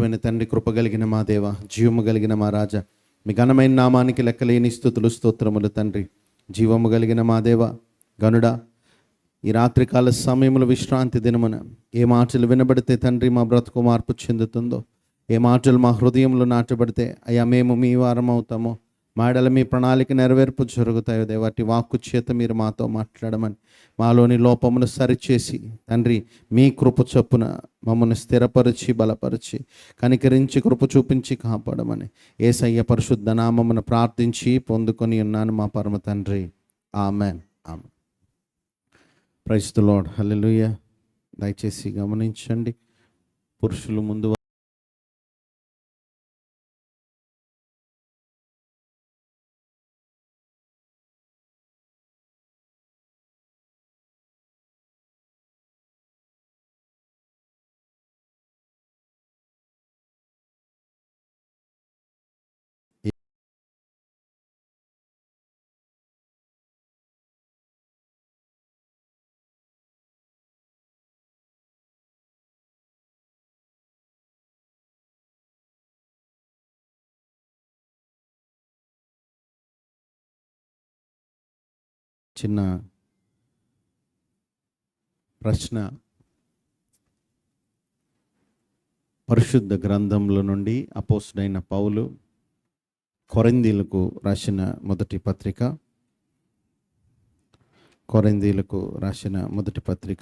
పరిశుద్ధమైన తండ్రి, కృపగలిగిన మా దేవ, జీవము కలిగిన మా రాజా, మీ ఘనమైన నామానికి లెక్కలేని స్తుతులు స్తోత్రములు తండ్రి. జీవము కలిగిన మా దేవ, గనుడా, ఈ రాత్రికాల సమయంలో విశ్రాంతి దినమున ఏ మాటలు వినబడితే తండ్రి మా బ్రతుకు మార్పు చెందుతుందో, ఏ మాటలు మా హృదయంలో నాటబడితే అయ్యా మేము మీ వారం అవుతామో, మాడల మీ ప్రణాళిక నెరవేర్పు జరుగుతాయో దేవాటి వాక్కు చేత మీరు మాతో మాట్లాడమని, మాలోని లోపమును సరిచేసి తండ్రి మీ కృప చొప్పున మమ్మల్ని స్థిరపరిచి బలపరిచి కనికరించి కృప చూపించి కాపాడమని యేసయ్య పరిశుద్ధ నామమును ప్రార్థించి పొందుకొని ఉన్నాను మా పరమ తండ్రి. Amen. Amen. Praise the lord. Hallelujah. దయచేసి గమనించండి, పురుషులు ముందు చిన్న ప్రశ్న. పరిశుద్ధ గ్రంథంలో నుండి అపోస్తుడైన పౌలు కొరింథీయులకు రాసిన మొదటి పత్రిక, కొరింథీయులకు రాసిన మొదటి పత్రిక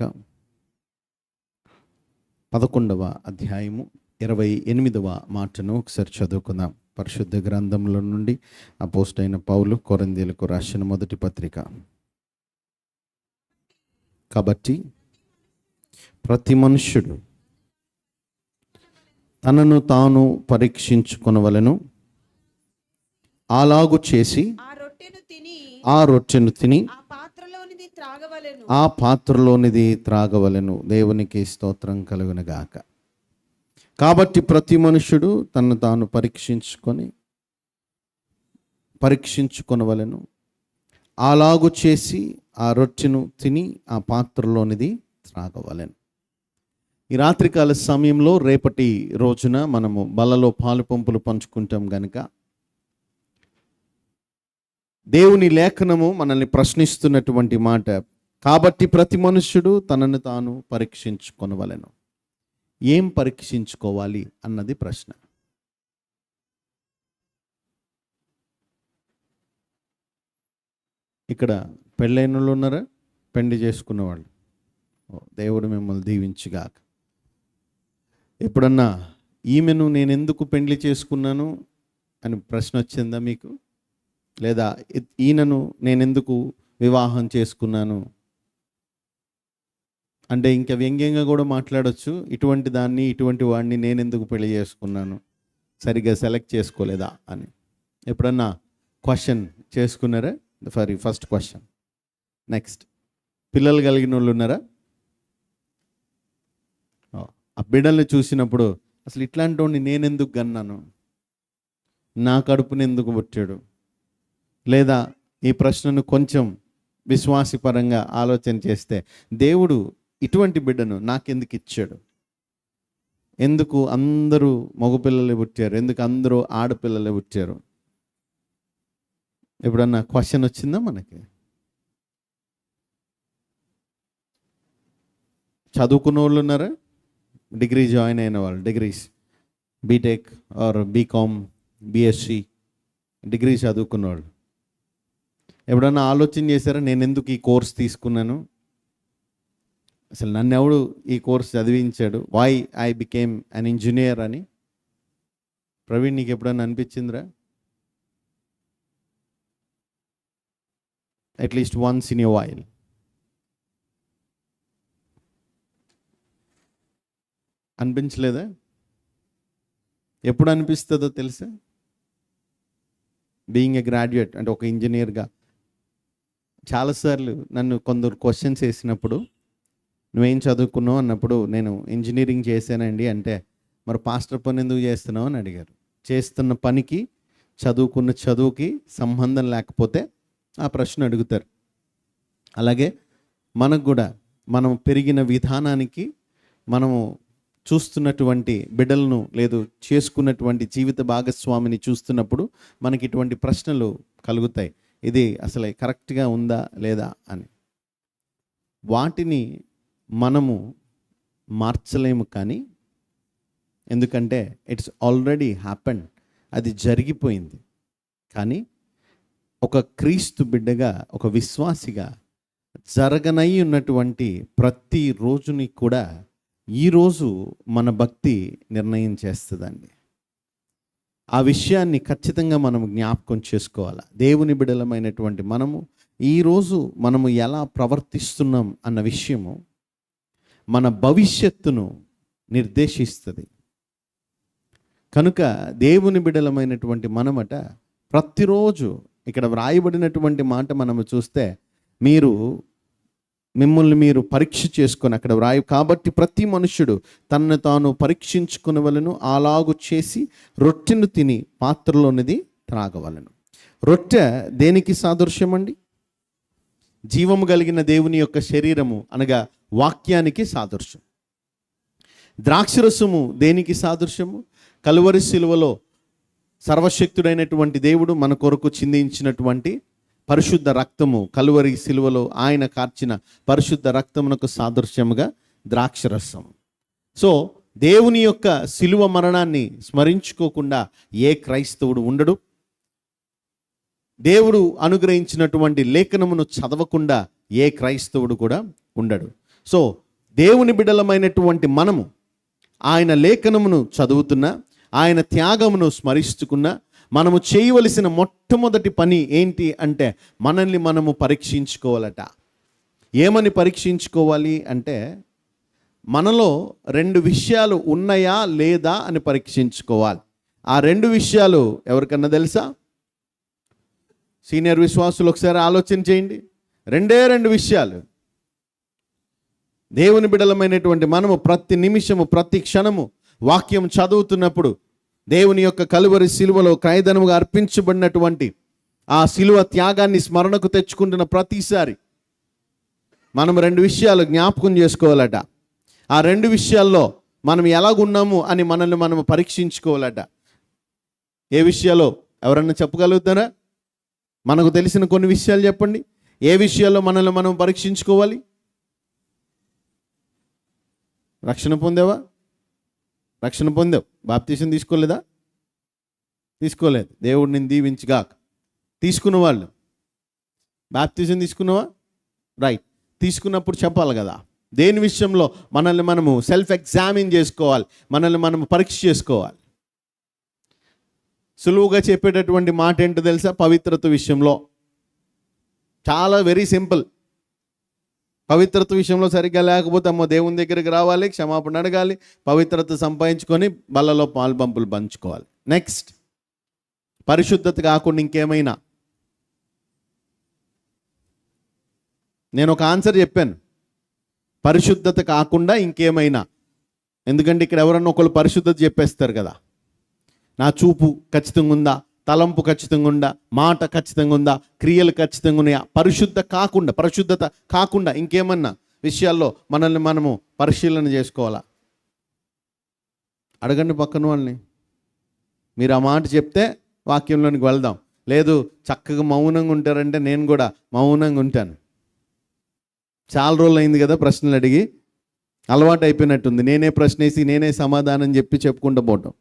11వ అధ్యాయము 28వ మాటను ఒకసారి చదువుకుందాం. పరిశుద్ధ గ్రంథంలో నుండి అపోస్తుడైన పౌలు కొరింథీయులకు రాసిన మొదటి పత్రిక. కాబట్టి ప్రతి మనుష్యుడు తనను తాను పరీక్షించుకొనవలెను, అలాగు చేసి ఆ రొట్టెను తిని ఆ పాత్రలోనిది త్రాగవలెను. దేవునికి స్తోత్రం కలుగునుగాక. కాబట్టి ప్రతి మనుష్యుడు తనను తాను పరీక్షించుకొనవలెను, అలాగు చేసి ఆ రొట్టెను తిని ఆ పాత్రలోనిది త్రాగవలెను. ఈ రాత్రికాల సమయంలో రేపటి రోజున మనము బలలో పాలు పంపులు పంచుకుంటాం గనుక దేవుని లేఖనము మనల్ని ప్రశ్నిస్తున్నటువంటి మాట, కాబట్టి ప్రతి మనుష్యుడు తనను తాను పరీక్షించుకొనవలెను. ఏం పరీక్షించుకోవాలి అన్నది ప్రశ్న. ఇక్కడ పెళ్ళైన వాళ్ళు ఉన్నారా? పెళ్లి చేసుకున్నవాళ్ళు, దేవుడు మిమ్మల్ని దీవించుగాక. ఎప్పుడన్నా ఈమెను నేను ఎందుకు పెళ్లి చేసుకున్నాను అని ప్రశ్న వచ్చిందా మీకు? లేదా ఈయనను నేను ఎందుకు వివాహం చేసుకున్నాను అంటే ఇంకా వ్యంగ్యంగా కూడా మాట్లాడవచ్చు. ఇటువంటి దాన్ని, ఇటువంటి వాడిని నేను ఎందుకు పెళ్లి చేసుకున్నాను, సరిగ్గా సెలెక్ట్ చేసుకోలేదా అని ఎప్పుడన్నా క్వశ్చన్ చేసుకున్నారా? First question. నెక్స్ట్, పిల్లలు కలిగిన వాళ్ళు ఉన్నారా? ఆ బిడ్డల్ని చూసినప్పుడు అసలు ఇట్లాంటి వాడిని నేనెందుకు కన్నాను, నా కడుపుని ఎందుకు పుట్టాడు? లేదా ఈ ప్రశ్నను కొంచెం విశ్వాసపరంగా ఆలోచన చేస్తే, దేవుడు ఇటువంటి బిడ్డను నాకెందుకు ఇచ్చాడు? ఎందుకు అందరూ మగపిల్లలే పుట్టారు, ఎందుకు అందరూ ఆడపిల్లలే పుట్టారు? ఎప్పుడన్నా క్వశ్చన్ వచ్చిందా మనకి? చదువుకున్న వాళ్ళు ఉన్నారా? డిగ్రీ జాయిన్ అయిన వాళ్ళు, degrees, BTech or BCom, BSc degree చదువుకున్న వాళ్ళు ఎప్పుడన్నా ఆలోచన చేశారా, నేను ఎందుకు ఈ కోర్స్ తీసుకున్నాను, అసలు నన్ను ఎవడు ఈ కోర్స్ చదివించాడు, why I became an engineer అని? ప్రవీణ్, నీకు ఎప్పుడన్నా అనిపించిందిరా? At least once in a while. అనిపించలేదా? ఎప్పుడు అనిపిస్తుందో తెలుసా? బీయింగ్ ఎ గ్రాడ్యుయేట్ అంటే ఒక ఇంజనీర్గా చాలాసార్లు నన్ను కొందరు క్వశ్చన్స్ వేసినప్పుడు, నువ్వేం చదువుకున్నావు అన్నప్పుడు నేను ఇంజనీరింగ్ చేశానండి అంటే, మరి పాస్టర్ పని ఎందుకు చేస్తున్నావు అని అడిగారు. చేస్తున్న పనికి చదువుకున్న చదువుకి సంబంధం లేకపోతే ఆ ప్రశ్న అడుగుతారు. అలాగే మనకు కూడా మనం పెరిగిన విధానానికి, మనము చూస్తున్నటువంటి బిడ్డలను లేదు చేసుకున్నటువంటి జీవిత భాగస్వామిని చూస్తున్నప్పుడు మనకి ఇటువంటి ప్రశ్నలు కలుగుతాయి. ఇది అసలు కరెక్ట్గా ఉందా లేదా అని. వాటిని మనము మార్చలేము, కానీ ఎందుకంటే ఇట్స్ ఆల్రెడీ హ్యాపెండ్, అది జరిగిపోయింది. కానీ ఒక క్రీస్తు బిడ్డగా, ఒక విశ్వాసిగా జరగనై ఉన్నటువంటి ప్రతి రోజుని కూడా ఈరోజు మన భక్తి నిర్ణయం చేస్తుందండి. ఆ విషయాన్ని ఖచ్చితంగా మనం జ్ఞాపకం చేసుకోవాలి. దేవుని బిడ్డలమైనటువంటి మనము ఈరోజు మనము ఎలా ప్రవర్తిస్తున్నాం అన్న విషయము మన భవిష్యత్తును నిర్దేశిస్తుంది. కనుక దేవుని బిడ్డలమైనటువంటి మనమట ప్రతిరోజు, ఇక్కడ వ్రాయబడినటువంటి మాట మనము చూస్తే, మిమ్మల్ని మీరు పరీక్ష చేసుకొని అక్కడ వ్రాయి, కాబట్టి ప్రతి మనుష్యుడు తనను తాను పరీక్షించుకునవలను, అలాగు చేసి రొట్టెను తిని పాత్రలోనిది త్రాగవలను. రొట్టె దేనికి సాదృశ్యం అండి? జీవము కలిగిన దేవుని యొక్క శరీరము అనగా వాక్యానికి సాదృశ్యం. ద్రాక్షరసము దేనికి సాదృశ్యము? కలువరి శిలువలో సర్వశక్తుడైనటువంటి దేవుడు మన కొరకు చిందించినటువంటి పరిశుద్ధ రక్తము, కలువరి శిలువలో ఆయన కార్చిన పరిశుద్ధ రక్తమునకు సాదృశ్యముగా ద్రాక్షరసం. సో దేవుని యొక్క శిలువ మరణాన్ని స్మరించుకోకుండా ఏ క్రైస్తవుడు ఉండడు. దేవుడు అనుగ్రహించినటువంటి లేఖనమును చదవకుండా ఏ క్రైస్తవుడు కూడా ఉండడు. సో దేవుని బిడ్డలమైనటువంటి మనము ఆయన లేఖనమును చదువుతున్నా, ఆయన త్యాగమును స్మరిస్తుకున్నా, మనము చేయవలసిన మొట్టమొదటి పని ఏంటి అంటే మనల్ని మనము పరీక్షించుకోవాలట. ఏమని పరీక్షించుకోవాలి అంటే, మనలో 2 విషయాలు ఉన్నాయా లేదా అని పరీక్షించుకోవాలి. ఆ 2 విషయాలు ఎవరికన్నా తెలుసా? సీనియర్ విశ్వాసులు ఒకసారి ఆలోచన చేయండి. 2 విషయాలు. దేవుని బిడ్డలమైనటువంటి మనము ప్రతి నిమిషము, ప్రతి క్షణము వాక్యం చదువుతున్నప్పుడు దేవుని యొక్క కలువరి శిలువలో క్రయధనముగా అర్పించబడినటువంటి ఆ శిలువ త్యాగాన్ని స్మరణకు తెచ్చుకుంటున్న ప్రతిసారి మనం 2 విషయాలు జ్ఞాపకం చేసుకోవాలట. ఆ 2 విషయాల్లో మనం ఎలాగున్నాము అని మనల్ని మనం పరీక్షించుకోవాలట. ఏ విషయాలో ఎవరన్నా చెప్పగలుగుతారా? మనకు తెలిసిన కొన్ని విషయాలు చెప్పండి. ఏ విషయాల్లో మనల్ని మనం పరీక్షించుకోవాలి? రక్షణ పొందావా? రక్షణ పొందావు. బాప్తీసం తీసుకోలేదా? తీసుకోలేదు. దేవుడు నిన్ను దీవించుగాక. తీసుకున్న వాళ్ళు బాప్తీసం తీసుకున్నావా? రైట్. తీసుకున్నప్పుడు చెప్పాలి కదా దేని విషయంలో మనల్ని మనము సెల్ఫ్ ఎగ్జామిన్ చేసుకోవాలి, మనల్ని మనము పరీక్ష చేసుకోవాలి. సులువుగా చెప్పేటటువంటి మాట ఏంటో తెలుసా? పవిత్రత విషయంలో చాలా వెరీ సింపుల్. పవిత్రత విషయంలో సరిగ్గా లేకపోతే అమ్మో దేవుని దగ్గరికి రావాలి, క్షమాపణ అడగాలి, పవిత్రత సంపాదించుకొని బల్లలో పాలు పంపులు పంచుకోవాలి. నెక్స్ట్, పరిశుద్ధత కాకుండా ఇంకేమైనా? నేను ఒక ఆన్సర్ చెప్పాను, పరిశుద్ధత కాకుండా ఇంకేమైనా. ఎందుకంటే ఇక్కడ ఎవరన్నా ఒకళ్ళు పరిశుద్ధత చెప్పేస్తారు కదా. నా చూపు ఖచ్చితంగా ఉందా, తలంపు ఖచ్చితంగా ఉందా, మాట ఖచ్చితంగా ఉందా, క్రియలు ఖచ్చితంగా ఉన్నాయా? పరిశుద్ధత కాకుండా ఇంకేమన్నా విషయాల్లో మనల్ని మనము పరిశీలన చేసుకోవాలా? అడగండి పక్కన వాళ్ళని. మీరు ఆ మాట చెప్తే వాక్యంలోనికి వెళ్దాం. లేదు చక్కగా మౌనంగా ఉంటారంటే నేను కూడా మౌనంగా ఉంటాను. చాలా రోజులు అయింది కదా ప్రశ్నలు అడిగి, అలవాటు అయిపోయినట్టుంది. నేనే ప్రశ్న వేసి నేనే సమాధానం చెప్పి చెప్పుకుంటూ పోవటం.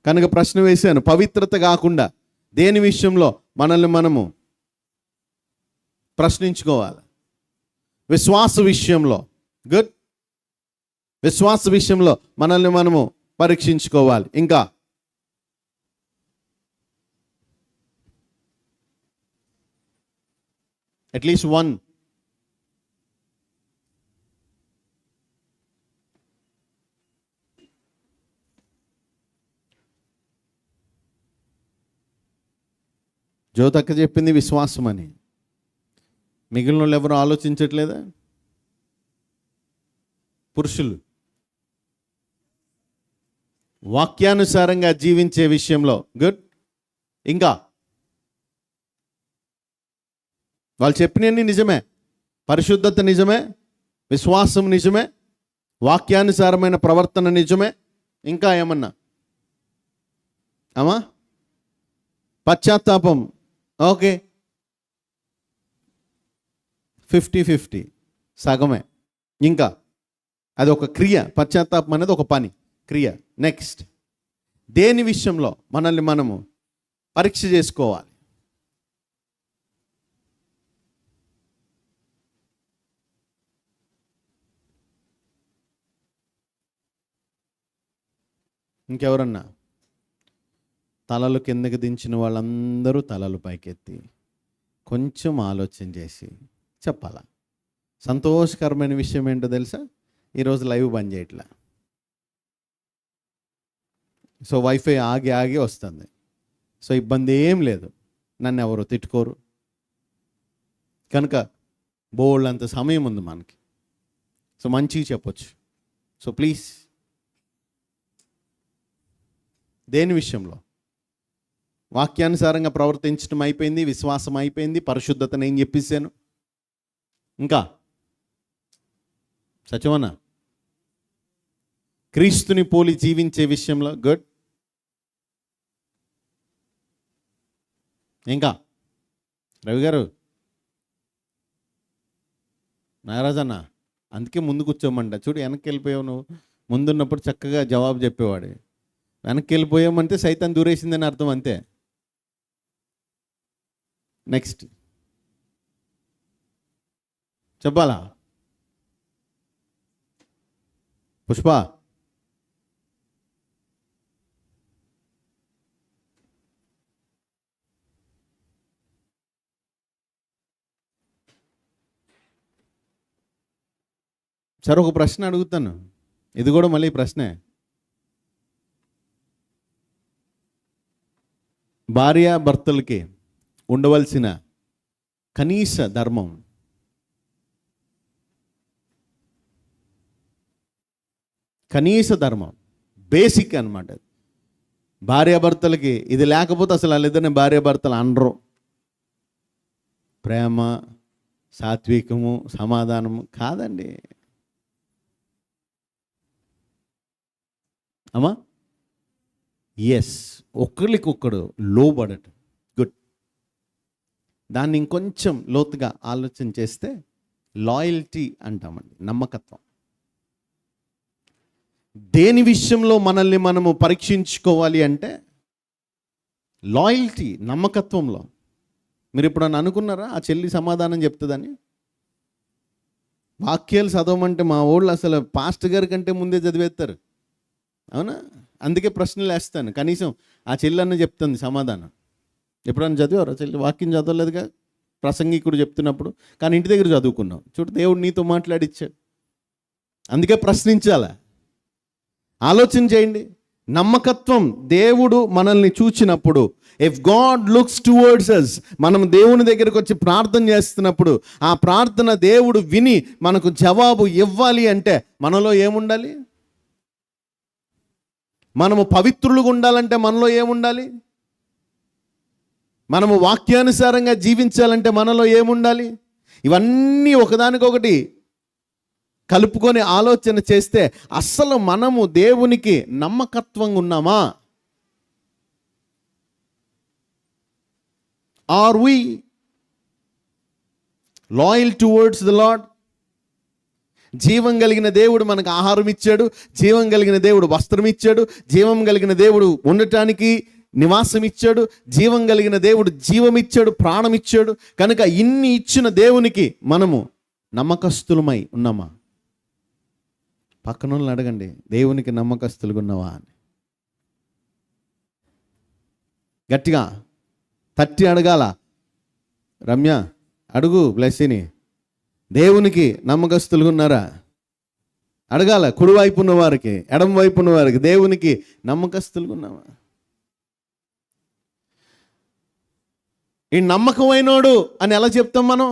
కనుక ప్రశ్న వేశాను, పవిత్రత కాకుండా దేని విషయంలో మనల్ని మనము ప్రశ్నించుకోవాలి? విశ్వాస విషయంలో. గుడ్. విశ్వాస విషయంలో మనల్ని మనము పరీక్షించుకోవాలి. ఇంకా అట్లీస్ట్ 1. జ్యోతక్క చెప్పింది విశ్వాసం అని. మిగిలిన వాళ్ళు ఎవరు ఆలోచించట్లేదా? పురుషులు వాక్యానుసారంగా జీవించే విషయంలో. గుడ్. ఇంకా వాళ్ళు చెప్పినవన్నీ నిజమే. పరిశుద్ధత నిజమే, విశ్వాసం నిజమే, వాక్యానుసారమైన ప్రవర్తన నిజమే. ఇంకా ఏమన్నా అమ్మా? పశ్చాత్తాపం ఓకే, 50-50 సగమే. ఇంకా అది ఒక క్రియ. పశ్చాత్తాపం అనేది ఒక పని, క్రియ. నెక్స్ట్, దేని విషయంలో మనల్ని మనము పరీక్ష చేసుకోవాలి? ఇంకెవరన్నా? తలలు కిందకి దించిన వాళ్ళందరూ తలలు పైకెత్తి కొంచెం ఆలోచన చేసి చెప్పాలా? సంతోషకరమైన విషయం ఏంటో తెలుసా? ఈరోజు లైవ్ బంద్ చేయట్లా. సో వైఫై ఆగి ఆగి వస్తుంది. సో ఇబ్బంది ఏం లేదు, నన్ను ఎవరు తిట్టుకోరు కనుక బోల్డ్ అంత సమయం ఉంది మనకి. సో మంచిగా చెప్పొచ్చు. సో ప్లీజ్, దేని విషయంలో? వాక్యానుసారంగా ప్రవర్తించడం అయిపోయింది, విశ్వాసం అయిపోయింది, పరిశుద్ధత నేను చెప్పేసాను. ఇంకా సత్యమన్నా? క్రీస్తుని పోలి జీవించే విషయంలో గుడ్. ఇంకా రవి గారు, నాగరాజన్న, అందుకే ముందు కూర్చోమంట. చూడు, వెనక్కి వెళ్ళిపోయావు. నువ్వు ముందున్నప్పుడు చక్కగా జవాబు చెప్పేవాడు. వెనక్కి వెళ్ళిపోయామంటే సైతాన్ దూరేసిందని అర్థం, అంతే. నెక్స్ట్ చెప్పాలా? పుష్ప, సరే ఒక ప్రశ్న అడుగుతాను. ఇది కూడా మళ్ళీ ప్రశ్నే. భార్యాభర్తలకి ఉండవలసిన కనీస ధర్మం, బేసిక్ అన్నమాట. భార్యాభర్తలకి ఇది లేకపోతే అసలు వాళ్ళిద్దరిని భార్యాభర్తలు అనరు. ప్రేమ, సాత్వికము, సమాధానము కాదండి అమ్మా. ఎస్, ఒకరికొకడు లోబడటం. గుడ్. దాన్ని ఇంకొంచెం లోతుగా ఆలోచన చేస్తే లాయల్టీ అంటామండి, నమ్మకత్వం. దేని విషయంలో మనల్ని మనము పరీక్షించుకోవాలి అంటే లాయల్టీ, నమ్మకత్వంలో. మీరు ఎప్పుడన్నా అనుకున్నారా ఆ చెల్లి సమాధానం చెప్తుందని? వాక్యాలు చదవమంటే మా వాళ్ళు అసలు పాస్టర్ గారి కంటే ముందే చదివేస్తారు, అవునా? అందుకే ప్రశ్నలు వేస్తాను. కనీసం ఆ చెల్లెన్న చెప్తుంది సమాధానం. ఎప్పుడన్నా చదివారు? చెల్లి వాక్యం చదవలేదుగా ప్రసంగికుడు చెప్తున్నప్పుడు, కానీ ఇంటి దగ్గర చదువుకున్నావు. చూడు, దేవుడు నీతో మాట్లాడిచ్చాడు. అందుకే ప్రశ్నించాలా, ఆలోచన చేయండి. నమ్మకత్వం. దేవుడు మనల్ని చూచినప్పుడు, if God looks towards us, మనం దేవుని దగ్గరికి వచ్చి ప్రార్థన చేస్తున్నప్పుడు ఆ ప్రార్థన దేవుడు విని మనకు జవాబు ఇవ్వాలి అంటే మనలో ఏముండాలి? మనము పవిత్రులుగా ఉండాలంటే మనలో ఏముండాలి? మనము వాక్యానుసారంగా జీవించాలంటే మనలో ఏముండాలి? ఇవన్నీ ఒకదానికొకటి కలుపుకొని ఆలోచన చేస్తే అస్సలు మనము దేవునికి నమ్మకత్వంగా ఉన్నామా? Are we loyal towards the Lord? జీవం కలిగిన దేవుడు మనకు ఆహారం ఇచ్చాడు, జీవం కలిగిన దేవుడు వస్త్రం ఇచ్చాడు, జీవం కలిగిన దేవుడు ఉండటానికి నివాసం ఇచ్చాడు, జీవం కలిగిన దేవుడు జీవం ఇచ్చాడు, ప్రాణం ఇచ్చాడు. కనుక ఇన్ని ఇచ్చిన దేవునికి మనము నమ్మకస్తులమై ఉన్నామా? పక్కన వాళ్ళని అడగండి, దేవునికి నమ్మకస్తులుగా ఉన్నావా అని. గట్టిగా తట్టి అడగాల. రమ్య అడుగు, బ్లెస్సీని, దేవునికి నమ్మకస్తులుగా ఉన్నారా? అడగాల. కుడివైపు ఉన్న వారికి, ఎడమ వైపు ఉన్న వారికి, దేవునికి నమ్మకస్తులుగా ఉన్నావా? ఈ నమ్మకమైనోడు అని ఎలా చెప్తాం మనం?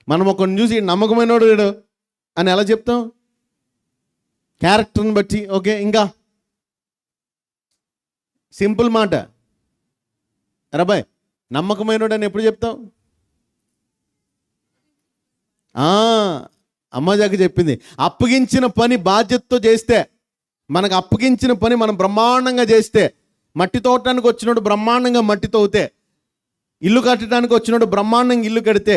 మనం ఒకరిని చూసి నమ్మకమైనోడు అని ఎలా చెప్తాం? క్యారెక్టర్ని బట్టి. ఓకే, ఇంకా సింపుల్ మాట, రబాయ్ నమ్మకమైనోడు అని ఎప్పుడు చెప్తావు? అమ్మ జగ చెప్పింది, అప్పగించిన పని బాధ్యతతో చేస్తే, మనకు అప్పగించిన పని మనం బ్రహ్మాండంగా చేస్తే, మట్టి తోటడానికి వచ్చినోడు బ్రహ్మాండంగా మట్టి తవ్వుతే, ఇల్లు కట్టడానికి వచ్చినోడు బ్రహ్మాండంగా ఇల్లు కడితే,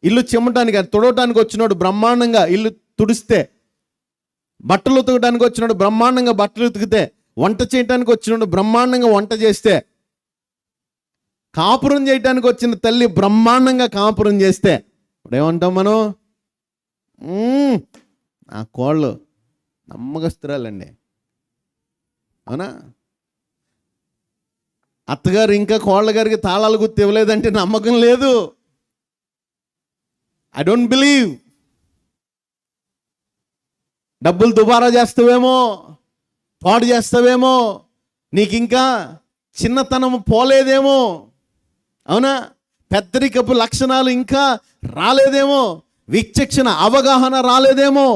ఇల్లు చిమ్మటానికి తుడవటానికి వచ్చినోడు బ్రహ్మాండంగా ఇల్లు తుడిస్తే, బట్టలు ఉతకడానికి వచ్చినోడు బ్రహ్మాండంగా బట్టలు ఉతికితే, వంట చేయడానికి వచ్చినోడు బ్రహ్మాండంగా వంట చేస్తే, కాపురం చేయడానికి వచ్చిన తల్లి బ్రహ్మాండంగా కాపురం చేస్తే, ఇప్పుడు ఏమంటాం మనం? ఆ కోళ్ళు నమ్మకస్తురాలండి, అవునా? అత్తగారు ఇంకా కోళ్ళ గారికి తాళాలు గుర్తు ఇవ్వలేదంటే నమ్మకం లేదు. I don't believe. డబ్బులు దుబారా చేస్తావేమో, పాడు చేస్తావేమో, నీకు ఇంకా చిన్నతనం పోలేదేమో, అవునా? పెద్దరికపు లక్షణాలు ఇంకా రాలేదేమో, విచక్షణ అవగాహన రాలేదేమో,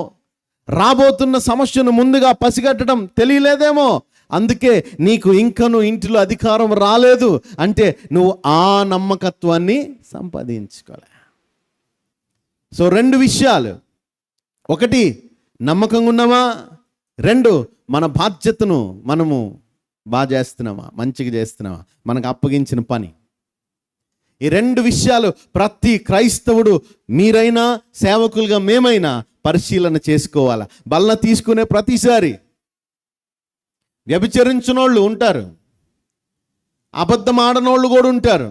రాబోతున్న సమస్యను ముందుగా పసిగట్టడం తెలియలేదేమో, అందుకే నీకు ఇంకను ఇంటిలో అధికారం రాలేదు అంటే నువ్వు ఆ నమ్మకత్వాన్ని సంపాదించుకోలే. సో 2 విషయాలు, ఒకటి నమ్మకంగా ఉన్నామా, 2 మన బాధ్యతను మనము బాగా చేస్తున్నామా, మంచిగా చేస్తున్నామా, మనకు అప్పగించిన పని. ఈ 2 విషయాలు ప్రతి క్రైస్తవుడు, మీరైనా సేవకులుగా మేమైనా పరిశీలన చేసుకోవాలి. బల్ల తీసుకునే ప్రతిసారి వ్యభిచరించినోళ్ళు ఉంటారు, అబద్ధం ఆడనోళ్ళు కూడా ఉంటారు,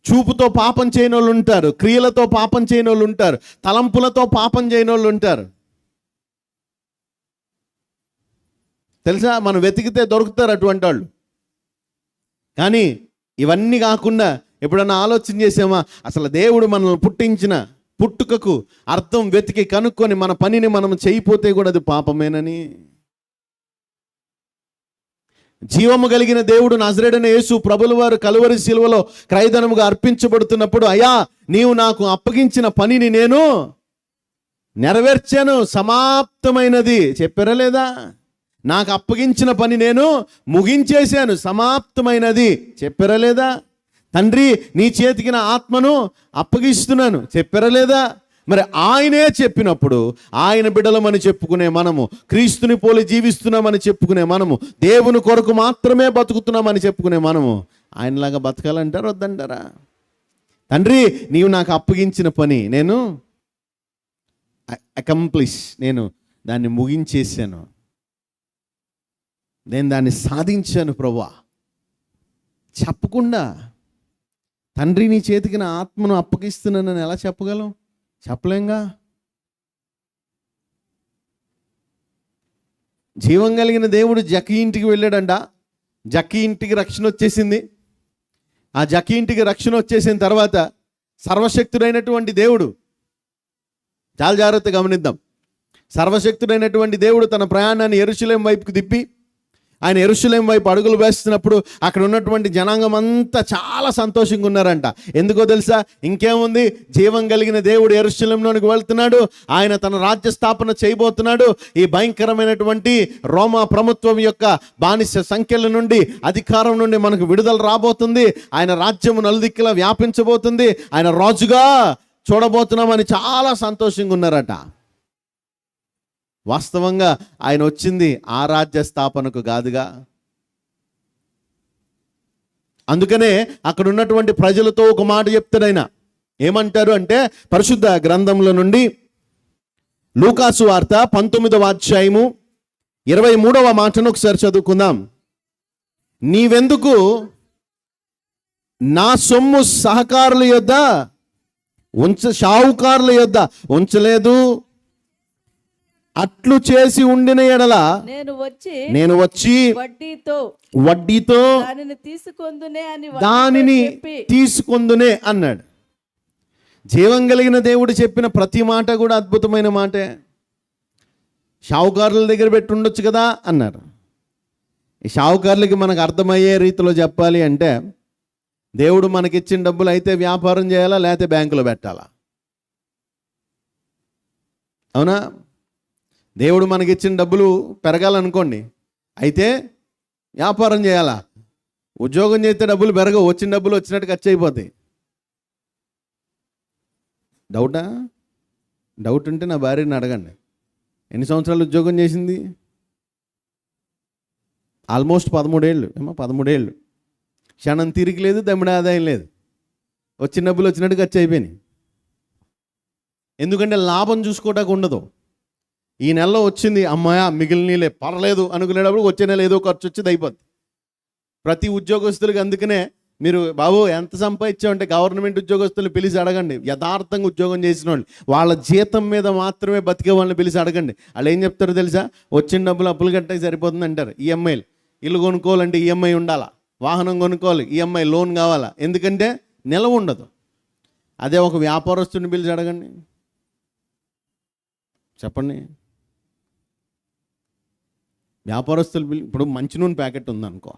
చూపుతో పాపం చేయని వాళ్ళు ఉంటారు, క్రియలతో పాపం చేయని వాళ్ళు ఉంటారు, తలంపులతో పాపం చేయని వాళ్ళు ఉంటారు. తెలుసా, మనం వెతికితే దొరుకుతారు అటువంటి వాళ్ళు. కానీ ఇవన్నీ కాకుండా ఎప్పుడన్నా ఆలోచన చేసామా, అసలు దేవుడు మనల్ని పుట్టించిన పుట్టుకకు అర్థం వెతికి కనుక్కొని మన పనిని మనం చేయిపోతే కూడా అది పాపమేనని? జీవము కలిగిన దేవుడు నజరేయుడైన యేసు ప్రభుల వారు కలువరి శిలువలో క్రయధనముగా అర్పించబడుతున్నప్పుడు, అయ్యా నీవు నాకు అప్పగించిన పనిని నేను నెరవేర్చాను, సమాప్తమైనది చెప్పారా లేదా? నాకు అప్పగించిన పని నేను ముగించేశాను, సమాప్తమైనది చెప్పారా లేదా? తండ్రి నీ చేతికి నా ఆత్మను అప్పగిస్తున్నాను చెప్పారా లేదా? మరి ఆయనే చెప్పినప్పుడు ఆయన బిడ్డలమని చెప్పుకునే మనము, క్రీస్తుని పోలి జీవిస్తున్నామని చెప్పుకునే మనము, దేవుని కొరకు మాత్రమే బతుకుతున్నామని చెప్పుకునే మనము ఆయనలాగా బతకాలంటారా వద్దంటారా? తండ్రి నీవు నాకు అప్పగించిన పని నేను అకంప్లిష్, నేను దాన్ని ముగించేశాను, నేను దాన్ని సాధించాను ప్రభువా చెప్పకుండా తండ్రి నీ చేతికి నా ఆత్మను అప్పగిస్తున్నానని ఎలా చెప్పగలం? చెప్పలేంగా. జీవం కలిగిన దేవుడు జక్కీ ఇంటికి వెళ్ళాడంట. జక్కీ ఇంటికి రక్షణ వచ్చేసింది. ఆ జక్కీ ఇంటికి రక్షణ వచ్చేసిన తర్వాత సర్వశక్తుడైనటువంటి దేవుడు, చాలా జాగ్రత్తగా గమనిద్దాం, సర్వశక్తుడైనటువంటి దేవుడు తన ప్రయాణాన్ని యెరూషలేము వైపుకు తిప్పి ఆయన యెరూషలేము వైపు అడుగులు వేస్తున్నప్పుడు అక్కడ ఉన్నటువంటి జనాంగం అంతా చాలా సంతోషంగా ఉన్నారంట. ఎందుకో తెలుసా? ఇంకేముంది, జీవం కలిగిన దేవుడు యెరూషలేములోనికి వెళ్తున్నాడు, ఆయన తన రాజ్య స్థాపన చేయబోతున్నాడు, ఈ భయంకరమైనటువంటి రోమా ప్రభుత్వం యొక్క బానిస సంఖ్యల నుండి, అధికారం నుండి మనకు విడుదల రాబోతుంది, ఆయన రాజ్యము నలుదిక్కులా వ్యాపించబోతుంది, ఆయన రాజుగా చూడబోతున్నామని చాలా సంతోషంగా ఉన్నారట. వాస్తవంగా ఆయన వచ్చింది ఆ రాజ్య స్థాపనకు కాదుగా. అందుకనే అక్కడ ఉన్నటువంటి ప్రజలతో ఒక మాట చెప్తాడు ఆయన. ఏమంటారు అంటే, పరిశుద్ధ గ్రంథంలో నుండి లూకాసు వార్త 19వ అధ్యాయము 23వ మాటను ఒకసారి చదువుకుందాం. నీవెందుకు నా సొమ్ము సహకారుల యొద్ద షావుకారుల యొద్ద ఉంచలేదు? అట్లు చేసి ఉండిన ఎడల నేను వచ్చి వడ్డీతో దానిని తీసుకొందునే అన్నాడు. జీవం కలిగిన దేవుడు చెప్పిన ప్రతి మాట కూడా అద్భుతమైన మాటే. షావుకారుల దగ్గర పెట్టి ఉండొచ్చు కదా అన్నారు. ఈ షావుకారులకి మనకు అర్థమయ్యే రీతిలో చెప్పాలి అంటే, దేవుడు మనకిచ్చిన డబ్బులు అయితే వ్యాపారం చేయాలా, లేకపోతే బ్యాంకులో పెట్టాలా? అవునా? దేవుడు మనకిచ్చిన డబ్బులు పెరగాలనుకోండి, అయితే వ్యాపారం చేయాలా? ఉద్యోగం చేస్తే డబ్బులు పెరగవు, వచ్చిన డబ్బులు వచ్చినట్టు ఖర్చు అయిపోతాయి. డౌటా? డౌట్ ఉంటే నా భార్యని అడగండి. ఎన్ని సంవత్సరాలు ఉద్యోగం చేసింది? ఆల్మోస్ట్ 13 ఏళ్ళు. 13 ఏళ్ళు. క్షణం తిరిగి లేదు, దమ్మిడి ఆదాయం లేదు. వచ్చిన డబ్బులు వచ్చినట్టు ఖర్చు అయిపోయినాయి. ఎందుకంటే లాభం చూసుకోవడానికి ఉండదు. ఈ నెలలో వచ్చింది, అమ్మాయ మిగిలినలే పర్లేదు అనుకునేటప్పుడు వచ్చే నెల ఏదో ఖర్చు వచ్చేది అయిపోద్ది. ప్రతి ఉద్యోగస్తులకి అందుకనే మీరు బాబు ఎంత సంపాదించామంటే గవర్నమెంట్ ఉద్యోగస్తులు పిలిచి అడగండి. యథార్థంగా ఉద్యోగం చేసిన వాళ్ళు, వాళ్ళ జీతం మీద మాత్రమే బతికే వాళ్ళని పిలిచి అడగండి. వాళ్ళు ఏం చెప్తారో తెలుసా? వచ్చిన డబ్బులు అప్పులు కట్టడానికి సరిపోతుంది అంటారు. ఈఎంఐలు, ఇల్లు కొనుక్కోవాలంటే ఈఎంఐ ఉండాలా, వాహనం కొనుక్కోవాలి ఈఎంఐ, లోన్ కావాలా. ఎందుకంటే నిలవ ఉండదు. అదే ఒక వ్యాపారస్తుని పిలిచి అడగండి, చెప్పండి. వ్యాపారస్తులు ఇప్పుడు మంచి నూనె ప్యాకెట్ ఉందనుకో,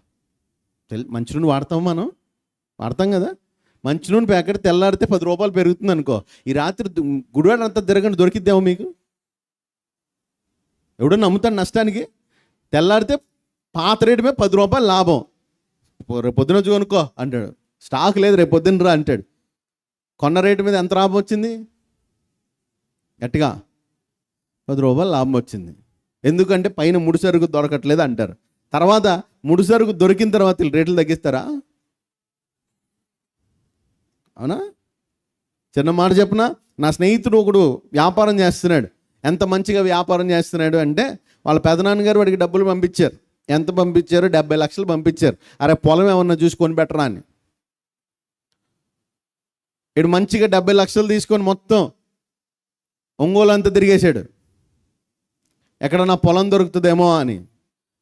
మంచి నూనె మనం వాడతాం కదా. మంచి నూనె ప్యాకెట్ తెల్లారితే 10 రూపాయలు పెరుగుతుంది అనుకో, ఈ రాత్రి గుడివాడ అంతా తిరగండి, దొరికిద్దామో మీకు? ఎవడో నమ్ముతాడు నష్టానికి? తెల్లారితే పాత రేటు మీద 10 రూపాయలు లాభం. రేపు పొద్దున వచ్చి కొనుక్కో అంటాడు. స్టాక్ లేదు, రేపు పొద్దున్న రా అంటాడు. కొన్న రేటు మీద ఎంత లాభం వచ్చింది? గట్టిగా 10 రూపాయలు లాభం వచ్చింది. ఎందుకంటే పైన ముడి సరుకు దొరకట్లేదు అంటారు. తర్వాత ముడి సరుకు దొరికిన తర్వాత వీళ్ళు రేట్లు తగ్గిస్తారా? అవునా? చిన్న మాట చెప్పనా, నా స్నేహితుడు ఒకడు వ్యాపారం చేస్తున్నాడు. ఎంత మంచిగా వ్యాపారం చేస్తున్నాడు అంటే, వాళ్ళ పెదనాన్నగారు వాడికి డబ్బులు పంపించారు. ఎంత పంపించారు? 70 లక్షలు పంపించారు. అరే పొలం ఏమన్నా చూసుకొని పెట్టరా అని. ఇడు మంచిగా 70 లక్షలు తీసుకొని మొత్తం ఒంగోలు అంతా తిరిగేశాడు, ఎక్కడన్నా పొలం దొరుకుతుందేమో అని.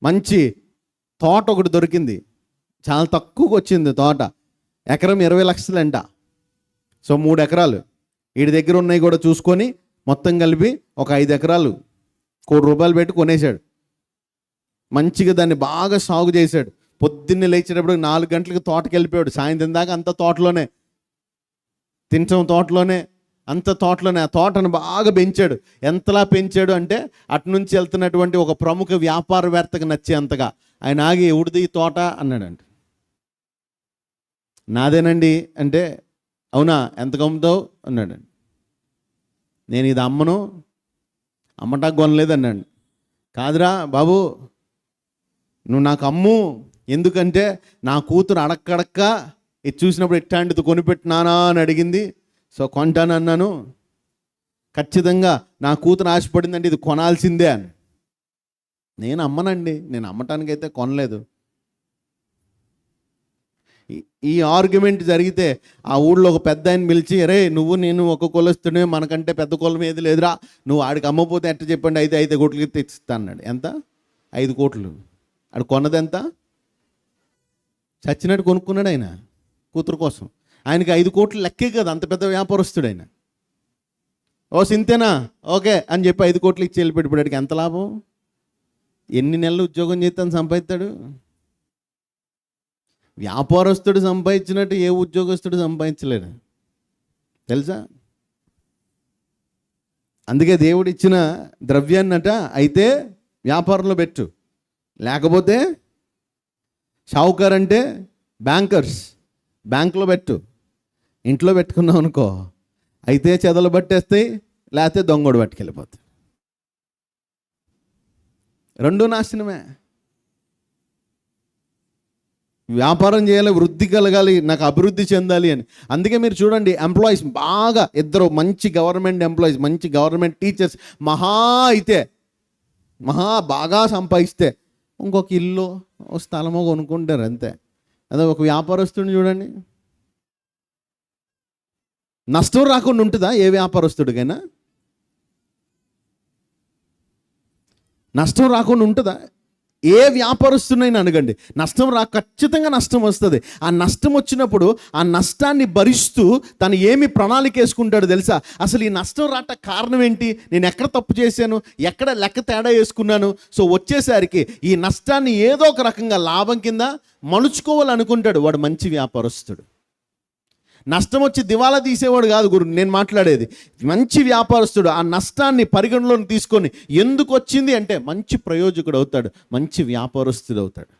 మంచి తోట ఒకటి దొరికింది, చాలా తక్కువకి వచ్చింది తోట. ఎకరం 20 లక్షలు అంట. సో 3 ఎకరాలు వీడి దగ్గర ఉన్నాయి కూడా చూసుకొని మొత్తం కలిపి ఒక 5 ఎకరాలు ₹1 కోటి పెట్టి కొనేశాడు. మంచిగా దాన్ని బాగా సాగు చేశాడు. పొద్దున్నే లేచేటప్పుడు 4 గంటలకు తోటకి వెళ్ళిపోయాడు. సాయంత్రం దాకా అంత తోటలోనే, తినటం తోటలోనే, అంత తోటలోనే. ఆ తోటను బాగా పెంచాడు. ఎంతలా పెంచాడు అంటే, అటు నుంచి వెళ్తున్నటువంటి ఒక ప్రముఖ వ్యాపారవేత్తకు నచ్చేంతగా. ఆయన ఆగి, ఎవడిది ఈ తోట అన్నాడంట. నాదేనండి అంటే, అవునా, ఎంతకు అమ్ముతావు అన్నాడు. నేను ఇది అమ్మను, అమ్మటాకు కొనలేదు అన్నాడు. కాదురా బాబు, నువ్వు నాకు అమ్ము, ఎందుకంటే నా కూతురు అడక్కడక్క ఇది చూసినప్పుడు ఇట్లాంటిది కొనిపెట్టినానా అని అడిగింది. సో కొంటాను అన్నాను. ఖచ్చితంగా నా కూతురు ఆశపడిందంటే ఇది కొనాల్సిందే అని. నేను అమ్మనండి, నేను అమ్మటానికైతే కొనలేదు. ఈ ఆర్గ్యుమెంట్ జరిగితే ఆ ఊళ్ళో ఒక పెద్ద ఆయన పిలిచి, అరే నువ్వు నేను ఒక కులస్తుడే, మనకంటే పెద్ద కులం ఏది లేదురా, నువ్వు ఆడికి అమ్మపోతే ఎట్ట చెప్పండి, 5 కోట్లకి తెచ్చిస్తా అన్నాడు. ఎంత? 5 కోట్లు. ఆడు కొన్నది ఎంత? చచ్చినట్టు కొనుక్కున్నాడు ఆయన కూతురు కోసం. ఆయనకి 5 కోట్లు లెక్కే కదా, అంత పెద్ద వ్యాపారస్తుడు ఆయన. ఓ సింతేనా, ఓకే అని చెప్పి 5 కోట్లు ఇచ్చి వెళ్ళిపెట్టిపోయాడికి ఎంత లాభం? ఎన్ని నెలలు ఉద్యోగం చేస్తాను సంపాదిస్తాడు? వ్యాపారస్తుడు సంపాదించినట్టు ఏ ఉద్యోగస్తుడు సంపాదించలేడు, తెలుసా? అందుకే దేవుడు ఇచ్చిన ద్రవ్యాన్నట అయితే వ్యాపారంలో పెట్టు, లేకపోతే షావుకార్ అంటే బ్యాంకర్స్, బ్యాంకులో పెట్టు. ఇంట్లో పెట్టుకున్నావు అనుకో, అయితే చెదలు పట్టేస్తాయి, లేకపోతే దొంగోడు పట్టుకెళ్ళిపోతాయి. రెండూ నాశనమే. వ్యాపారం చేయాలి, వృద్ధి కలగాలి, నాకు అభివృద్ధి చెందాలి అని. అందుకే మీరు చూడండి, ఎంప్లాయీస్ బాగా ఇద్దరు మంచి గవర్నమెంట్ ఎంప్లాయీస్, మంచి గవర్నమెంట్ టీచర్స్ మహా బాగా సంపాదిస్తే ఇంకొక ఇల్లు ఒక స్థలమో కొనుక్కుంటారు అంతే. అదే ఒక వ్యాపారస్తుడిని చూడండి, నష్టం రాకుండా ఉంటుందా? ఏ వ్యాపారస్తుడికైనా నష్టం రాకుండా ఉంటుందా? ఏ వ్యాపారస్తునైనా అడగండి, ఖచ్చితంగా నష్టం వస్తుంది. ఆ నష్టం వచ్చినప్పుడు ఆ నష్టాన్ని భరిస్తూ తను ఏమి ప్రణాళిక వేసుకుంటాడు తెలుసా? అసలు ఈ నష్టం రాట కారణం ఏంటి, నేను ఎక్కడ తప్పు చేశాను, ఎక్కడ లెక్క తేడా వేసుకున్నాను, సో వచ్చేసరికి ఈ నష్టాన్ని ఏదో ఒక రకంగా లాభం కింద మలుచుకోవాలనుకుంటాడు. వాడు మంచి వ్యాపారస్తుడు. నష్టం వచ్చి దివాలా తీసేవాడు కాదు గురు నేను మాట్లాడేది. మంచి వ్యాపారస్తుడు ఆ నష్టాన్ని పరిగణలోకి తీసుకొని ఎందుకు వచ్చింది అంటే మంచి ప్రయోజకుడు అవుతాడు, మంచి వ్యాపారస్తుడు అవుతాడు.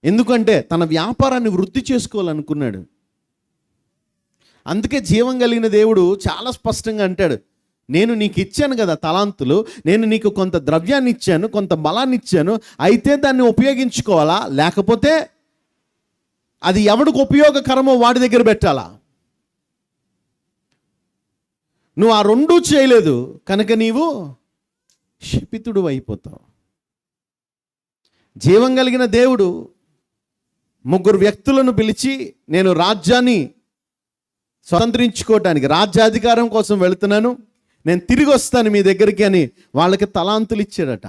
ఎందుకంటే తన వ్యాపారాన్ని వృద్ధి చేసుకోవాలనుకున్నాడు. అందుకే జీవం కలిగిన దేవుడు చాలా స్పష్టంగా అంటాడు, నేను నీకు ఇచ్చాను కదా తలాంతులు, నేను నీకు కొంత ద్రవ్యాన్ని ఇచ్చాను, కొంత బలాన్ని ఇచ్చాను, అయితే దాన్ని ఉపయోగించుకోవాలా, లేకపోతే అది ఎవడికి ఉపయోగకరమో వాడి దగ్గర పెట్టాలా. నువ్వు ఆ రెండూ చేయలేదు కనుక నీవు శపితుడు అయిపోతావు. జీవం కలిగిన దేవుడు ముగ్గురు వ్యక్తులను పిలిచి, నేను రాజ్యాన్ని స్వతంత్రించుకోవటానికి రాజ్యాధికారం కోసం వెళుతున్నాను, నేను తిరిగి వస్తాను మీ దగ్గరికి అని వాళ్ళకి తలాంతులు ఇచ్చాడట.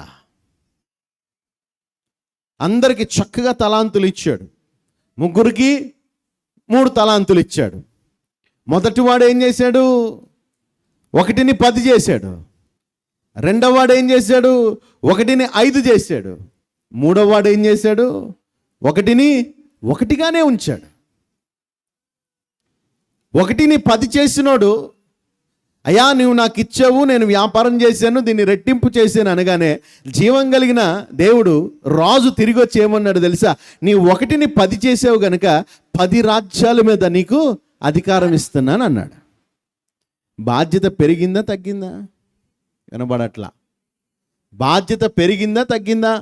అందరికి చక్కగా తలాంతులు ఇచ్చాడు. ముగ్గురికి 3 తలాంతులు ఇచ్చాడు. మొదటివాడు ఏం చేశాడు? 1ని 10 చేశాడు. రెండవవాడు ఏం చేశాడు? 1ని 5 చేశాడు. మూడవవాడు ఏం చేశాడు? 1ని 1గానే ఉంచాడు. 1ని 10 చేసినోడు, అయ్యా నువ్వు నాకు ఇచ్చావు, నేను వ్యాపారం చేశాను, దీన్ని రెట్టింపు చేశాను అనగానే జీవం కలిగిన దేవుడు రాజు తిరిగి వచ్చి ఏమన్నాడు తెలుసా? నీ 1ని 10 చేసావు గనుక 10 రాజ్యాల మీద నీకు అధికారం ఇస్తున్నాను అన్నాడు. బాధ్యత పెరిగిందా తగ్గిందా? వినబడట్లా. బాధ్యత పెరిగిందా తగ్గిందా?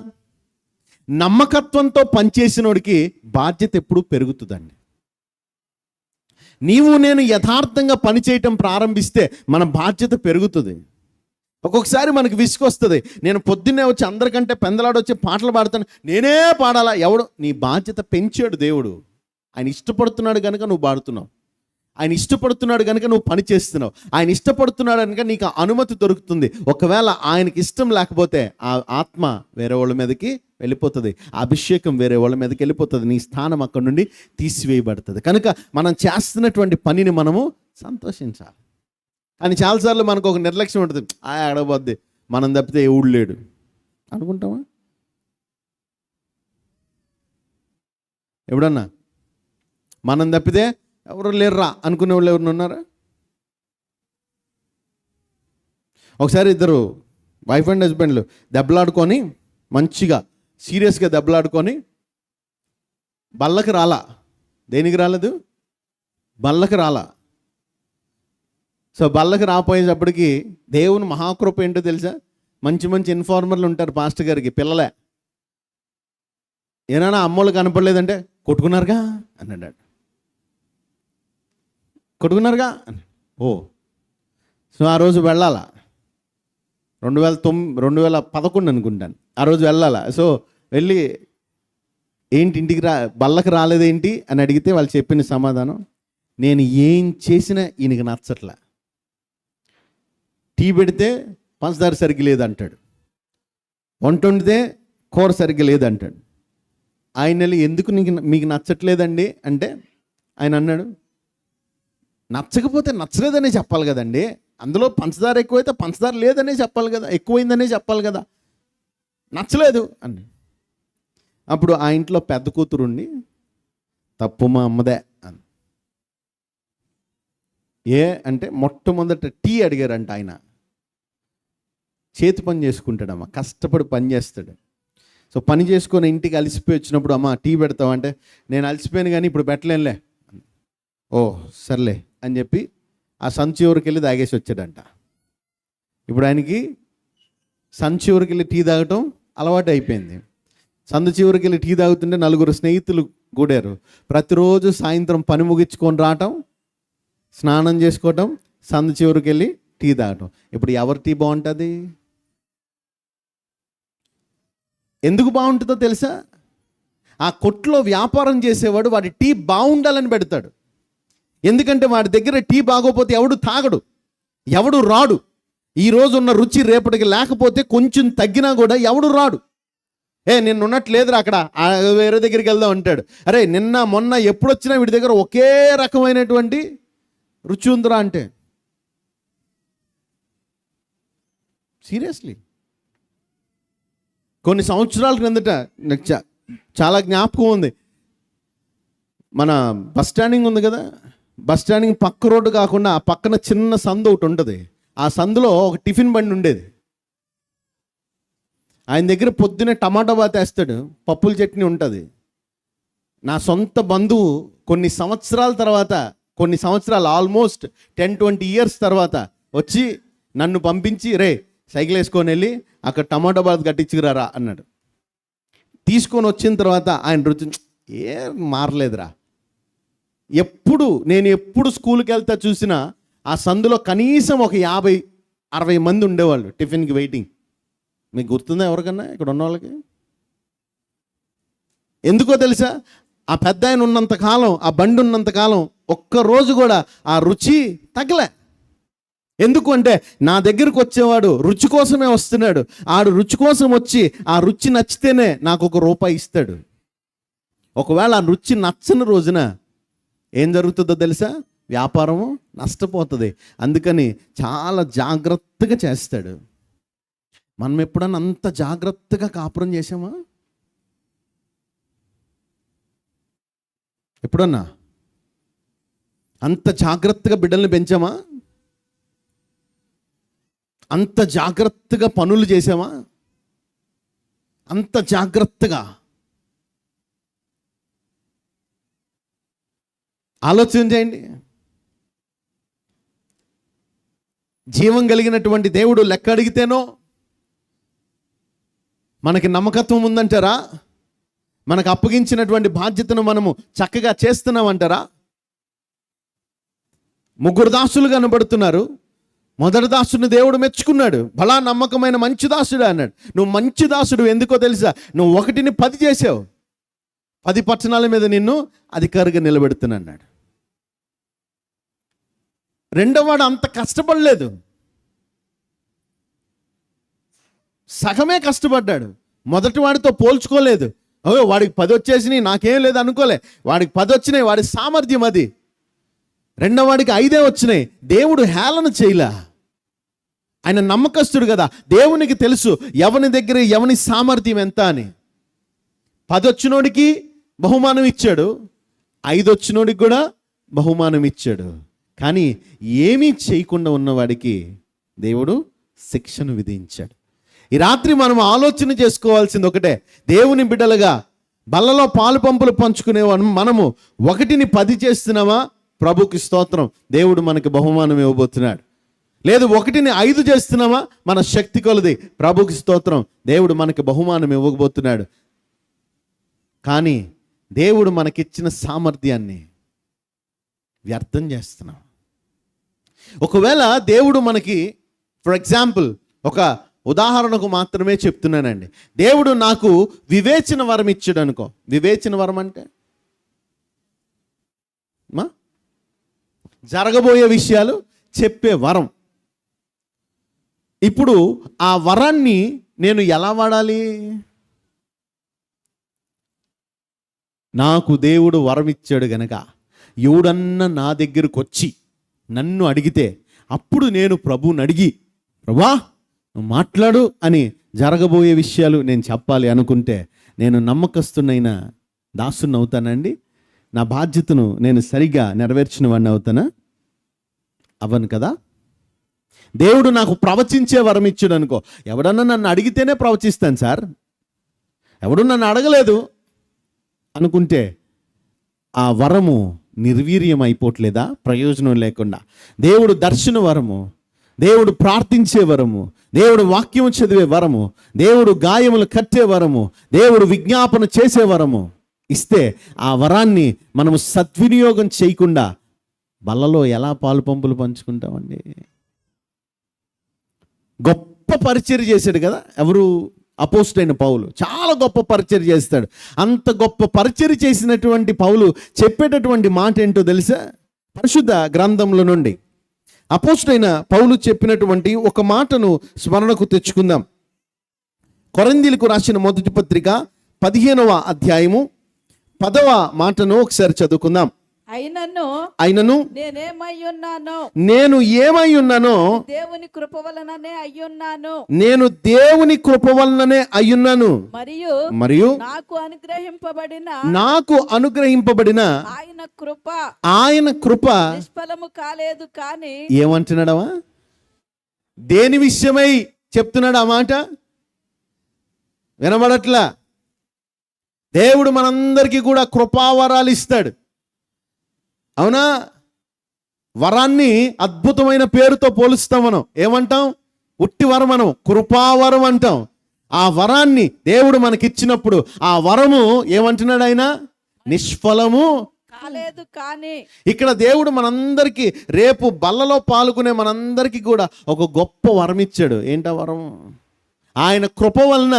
నమ్మకత్వంతో పనిచేసినోడికి బాధ్యత ఎప్పుడు పెరుగుతుందండి. నీవు నేను యథార్థంగా పనిచేయటం ప్రారంభిస్తే మన బాధ్యత పెరుగుతుంది. ఒక్కొక్కసారి మనకు విసుకొస్తుంది. నేను పొద్దున్నే వచ్చి అందరికంటే పెందలాడొచ్చి పాటలు పాడుతాను, నేనే పాడాలా? ఎవడు? నీ బాధ్యత పెంచాడు దేవుడు. ఆయన ఇష్టపడుతున్నాడు కనుక నువ్వు పాడుతున్నావు, ఆయన ఇష్టపడుతున్నాడు కనుక నువ్వు పని చేస్తున్నావు, ఆయన ఇష్టపడుతున్నాడు కనుక నీకు అనుమతి దొరుకుతుంది. ఒకవేళ ఆయనకి ఇష్టం లేకపోతే ఆ ఆత్మ వేరే వాళ్ళ మీదకి వెళ్ళిపోతుంది, అభిషేకం వేరే వాళ్ళ మీదకి వెళ్ళిపోతుంది, నీ స్థానం అక్కడి నుండి తీసివేయబడుతుంది. కనుక మనం చేస్తున్నటువంటి పనిని మనము సంతోషించాలి. కానీ చాలాసార్లు మనకు ఒక నిర్లక్ష్యం ఉంటుంది, అడగబోద్ది, మనం తప్పితే ఎవడు లేడు అనుకుంటామా? ఎవడన్నా మనం తప్పితే ఎవరు లేర్రా అనుకునే వాళ్ళు ఎవరు ఉన్నారా? ఒకసారి ఇద్దరు వైఫ్ అండ్ హస్బెండ్లు దెబ్బలాడుకొని, మంచిగా సీరియస్గా దెబ్బలాడుకొని, బల్లకి రాలా. దేనికి రాలేదు? బల్లకి రాలా. సో బల్లకి రాపోయేటప్పటికి దేవుని మహాకృప ఏంటో తెలుసా? మంచి మంచి ఇన్ఫార్మర్లు ఉంటారు పాస్టర్ గారికి, పిల్లలే. ఏమైనా అమ్మోళ్ళు కనపడలేదంటే కొట్టుకున్నారుగా అన్నాడు. కొట్టుకున్నారుగా అని. ఓ సో ఆ రోజు వెళ్ళాలా, 2011 అనుకుంటాను, ఆ రోజు వెళ్ళాలా. సో వెళ్ళి ఏంటి ఇంటికి బల్లకి రాలేదేంటి అని అడిగితే వాళ్ళు చెప్పిన సమాధానం, నేను ఏం చేసినా ఈయనకి నచ్చట్లా. టీ పెడితే పంచదార సరిగ్గా లేదంటాడు, వంట వండితే కూర సరిగ్గా లేదంటాడు. ఆయన ఎందుకు మీకు నచ్చట్లేదండి అంటే ఆయన అన్నాడు, నచ్చకపోతే నచ్చలేదనే చెప్పాలి కదండి, అందులో పంచదార ఎక్కువైతే పంచదార లేదనే చెప్పాలి కదా, ఎక్కువైందనే చెప్పాలి కదా, నచ్చలేదు అని. అప్పుడు ఆ ఇంట్లో పెద్ద కూతురుండి, తప్పు మా అమ్మదే అని. ఏ అంటే మొట్టమొదట టీ అడిగారంట. ఆయన చేతి పని చేసుకుంటాడమ్మా, కష్టపడి పని చేస్తాడు. సో పని చేసుకొని ఇంటికి అలసిపోయి వచ్చినప్పుడు, అమ్మ టీ పెడతావంటే, నేను అలసిపోయాను కానీ ఇప్పుడు పెట్టలేనులే. ఓ సర్లే అని చెప్పి ఆ సంచి ఊరికి వెళ్ళి తాగేసి వచ్చాడంట. ఇప్పుడు ఆయనకి సంచి ఊరికి వెళ్ళి టీ తాగటం అలవాటు అయిపోయింది. సందు చివరికి వెళ్ళి టీ తాగుతుంటే 4 స్నేహితులు కూడారు. ప్రతిరోజు సాయంత్రం పని ముగించుకొని రావటం, స్నానం చేసుకోవటం, సందు చివరికి వెళ్ళి టీ తాగటం. ఇప్పుడు ఎవరి టీ బాగుంటుంది? ఎందుకు బాగుంటుందో తెలుసా? ఆ కొట్లో వ్యాపారం చేసేవాడు వాడి టీ బాగుండాలని పెడతాడు. ఎందుకంటే వాడి దగ్గర టీ బాగోపోతే ఎవడు తాగడు, ఎవడు రాడు. ఈరోజు ఉన్న రుచి రేపటికి లేకపోతే కొంచెం తగ్గినా కూడా ఎవడు రాడు. నిన్న ఉన్నట్లేదురా, అక్కడ వేరే దగ్గరికి వెళ్దాం అంటాడు. అరే నిన్న మొన్న ఎప్పుడు వచ్చినా వీడి దగ్గర ఒకే రకమైనటువంటి రుచి ఉందిరా అంటే, సీరియస్లీ. కొన్ని సంవత్సరాల క్రిందట నాకు చాలా జ్ఞాపకం ఉంది. మన బస్ స్టాండింగ్ ఉంది కదా, బస్ స్టాండింగ్ పక్క రోడ్డు కాకుండా ఆ పక్కన చిన్న సందు ఒకటి ఉంటుంది. ఆ సందులో ఒక టిఫిన్ బండి ఉండేది. ఆయన దగ్గర పొద్దునే టమాటా బాత్ వేస్తాడు, పప్పుల చట్నీ ఉంటుంది. నా సొంత బంధువు కొన్ని సంవత్సరాల తర్వాత కొన్ని సంవత్సరాలు ఆల్మోస్ట్ 10-20 ఇయర్స్ తర్వాత వచ్చి నన్ను పంపించి, రే సైకిల్ వేసుకొని వెళ్ళి అక్కడ టమాటో బాత్ కట్టించుకురారా అన్నాడు. తీసుకొని వచ్చిన తర్వాత ఆయన రుచి మారలేదురా. నేను ఎప్పుడు స్కూల్కి వెళ్తా చూసినా ఆ సందులో కనీసం ఒక 50-60 మంది ఉండేవాళ్ళు టిఫిన్కి వెయిటింగ్. మీకు గుర్తుందా ఎవరికన్నా ఇక్కడ ఉన్న వాళ్ళకి? ఎందుకో తెలుసా? ఆ పెద్ద ఆయన ఉన్నంతకాలం, ఆ బండి ఉన్నంతకాలం ఒక్కరోజు కూడా ఆ రుచి తగ్గలే. ఎందుకు అంటే నా దగ్గరకు వచ్చేవాడు రుచి కోసమే వస్తున్నాడు. ఆడు రుచి కోసం వచ్చి ఆ రుచి నచ్చితేనే నాకు ₹1 ఇస్తాడు. ఒకవేళ ఆ రుచి నచ్చని రోజున ఏం జరుగుతుందో తెలుసా? వ్యాపారము నష్టపోతుంది. అందుకని చాలా జాగ్రత్తగా చేస్తాడు. మనం ఎప్పుడన్నా అంత జాగ్రత్తగా కాపురం చేసామా? ఎప్పుడన్నా అంత జాగ్రత్తగా బిడ్డల్ని పెంచామా? అంత జాగ్రత్తగా పనులు చేసామా? అంత జాగ్రత్తగా ఆలోచన చేయండి. జీవం కలిగినటువంటి దేవుడు లెక్క అడిగితేనో మనకి నమ్మకత్వం ఉందంటారా? మనకు అప్పగించినటువంటి బాధ్యతను మనము చక్కగా చేస్తున్నామంటారా? 3 దాసులు కనబడుతున్నారు. మొదటి దాసుని దేవుడు మెచ్చుకున్నాడు. బలా నమ్మకమైన మంచి దాసుడు అన్నాడు. నువ్వు మంచి దాసుడు, ఎందుకో తెలుసా? నువ్వు 1ని 10 చేసావు, 10 పట్టణాల మీద నిన్ను అధికారిగా నిలబెడుతున్నా అన్నాడు. రెండోవాడు అంత కష్టపడలేదు, సగమే కష్టపడ్డాడు. మొదటి వాడితో పోల్చుకోలేదు. వాడికి 10 వచ్చేసినాయి, నాకేం లేదు అనుకోలే. వాడికి 10 వచ్చినాయి, వాడి సామర్థ్యం అది. రెండో వాడికి 5 వచ్చినాయి. దేవుడు హేళన చేయలా. ఆయన నమ్మకస్తుడు కదా. దేవునికి తెలుసు ఎవని దగ్గర ఎవని సామర్థ్యం ఎంత అని. 10 వచ్చినోడికి బహుమానం ఇచ్చాడు, 5 వచ్చినోడికి కూడా బహుమానం ఇచ్చాడు. కానీ ఏమీ చేయకుండా ఉన్నవాడికి దేవుడు శిక్షను విధించాడు. ఈ రాత్రి మనం ఆలోచన చేసుకోవాల్సింది ఒకటే. దేవుని బిడ్డలుగా బల్లలో పాలు పంపులు పంచుకునే మనము 1ని 10 చేస్తున్నామా? ప్రభుకి స్తోత్రం, దేవుడు మనకి బహుమానం ఇవ్వబోతున్నాడు. లేదు 1ని 5 చేస్తున్నామా? మన శక్తి కొలది, ప్రభుకి స్తోత్రం, దేవుడు మనకి బహుమానం ఇవ్వబోతున్నాడు. కానీ దేవుడు మనకిచ్చిన సామర్థ్యాన్ని వ్యర్థం చేస్తున్నాం. ఒకవేళ దేవుడు మనకి, ఫర్ ఎగ్జాంపుల్, ఒక ఉదాహరణకు మాత్రమే చెప్తున్నానండి. దేవుడు నాకు వివేచన వరం ఇచ్చాడు అనుకో. వివేచన వరం అంటే జరగబోయే విషయాలు చెప్పే వరం. ఇప్పుడు ఆ వరాన్ని నేను ఎలా వాడాలి? నాకు దేవుడు వరం ఇచ్చాడు గనక ఎవడన్నా నా దగ్గరకు వచ్చి నన్ను అడిగితే అప్పుడు నేను ప్రభువుని అడిగి, ప్రభా నువ్వు మాట్లాడు అని జరగబోయే విషయాలు నేను చెప్పాలి అనుకుంటే నేను నమ్మకస్తున్నైన దాసుని అవుతానండి? నా బాధ్యతను నేను సరిగా నెరవేర్చిన వాడిని అవుతానా? అవ్వను కదా. దేవుడు నాకు ప్రవచించే వరం ఇచ్చాడు అనుకో. ఎవడన్నా నన్ను అడిగితేనే ప్రవచిస్తాను సార్, ఎవడు నన్ను అడగలేదు అనుకుంటే ఆ వరము నిర్వీర్యం అయిపోవట్లేదా? ప్రయోజనం లేకుండా. దేవుడు దర్శన వరము, దేవుడు ప్రార్థించే వరము, దేవుడు వాక్యం చదివే వరము, దేవుడు గాయములు కట్టే వరము, దేవుడు విజ్ఞాపన చేసే వరము ఇస్తే ఆ వరాన్ని మనము సద్వినియోగం చేయకుండా బల్లలో ఎలా పాలు పంపులు పంచుకుంటామండి? గొప్ప పరిచర్య చేశాడు కదా ఎవరు? అపోస్తలుడైన పౌలు. చాలా గొప్ప పరిచర్య చేస్తాడు. అంత గొప్ప పరిచర్య చేసినటువంటి పౌలు చెప్పేటటువంటి మాట ఏంటో తెలుసా? పరిశుద్ధ గ్రంథంలో నుండి అపోస్తలుడైన పౌలు చెప్పినటువంటి ఒక మాటను స్మరణకు తెచ్చుకుందాం. కొరింథీయులకు రాసిన మొదటి పత్రిక 15వ అధ్యాయము 10వ మాటను ఒకసారి చదువుకుందాం. అయినను నేను ఏమై ఉన్నానో దేవుని కృప వలననే అయ్యున్నాను. నేను దేవుని కృప వలననే అయ్యున్నాను. మరియు నాకు అనుగ్రహింపబడిన ఆయన కృప నిష్ఫలము కాలేదు. కానీ ఏమంటున్నాడవా? దేని విషయమై చెప్తున్నాడు ఆ మాట? వినబడట్లా. దేవుడు మనందరికీ కూడా కృపావరాలు ఇస్తాడు, అవునా? వరాన్ని అద్భుతమైన పేరుతో పోలుస్తాం. మనం ఏమంటాం? ఉట్టి వరం మనం కృపావరం అంటాం. ఆ వరాన్ని దేవుడు మనకిచ్చినప్పుడు ఆ వరము ఏమంటున్నాడు ఆయన? నిష్ఫలము కాలేదు కానీ. ఇక్కడ దేవుడు మనందరికీ రేపు బల్లలో పాల్గొనే మనందరికీ కూడా ఒక గొప్ప వరం ఇచ్చాడు. ఏంటా వరం? ఆయన కృప వలన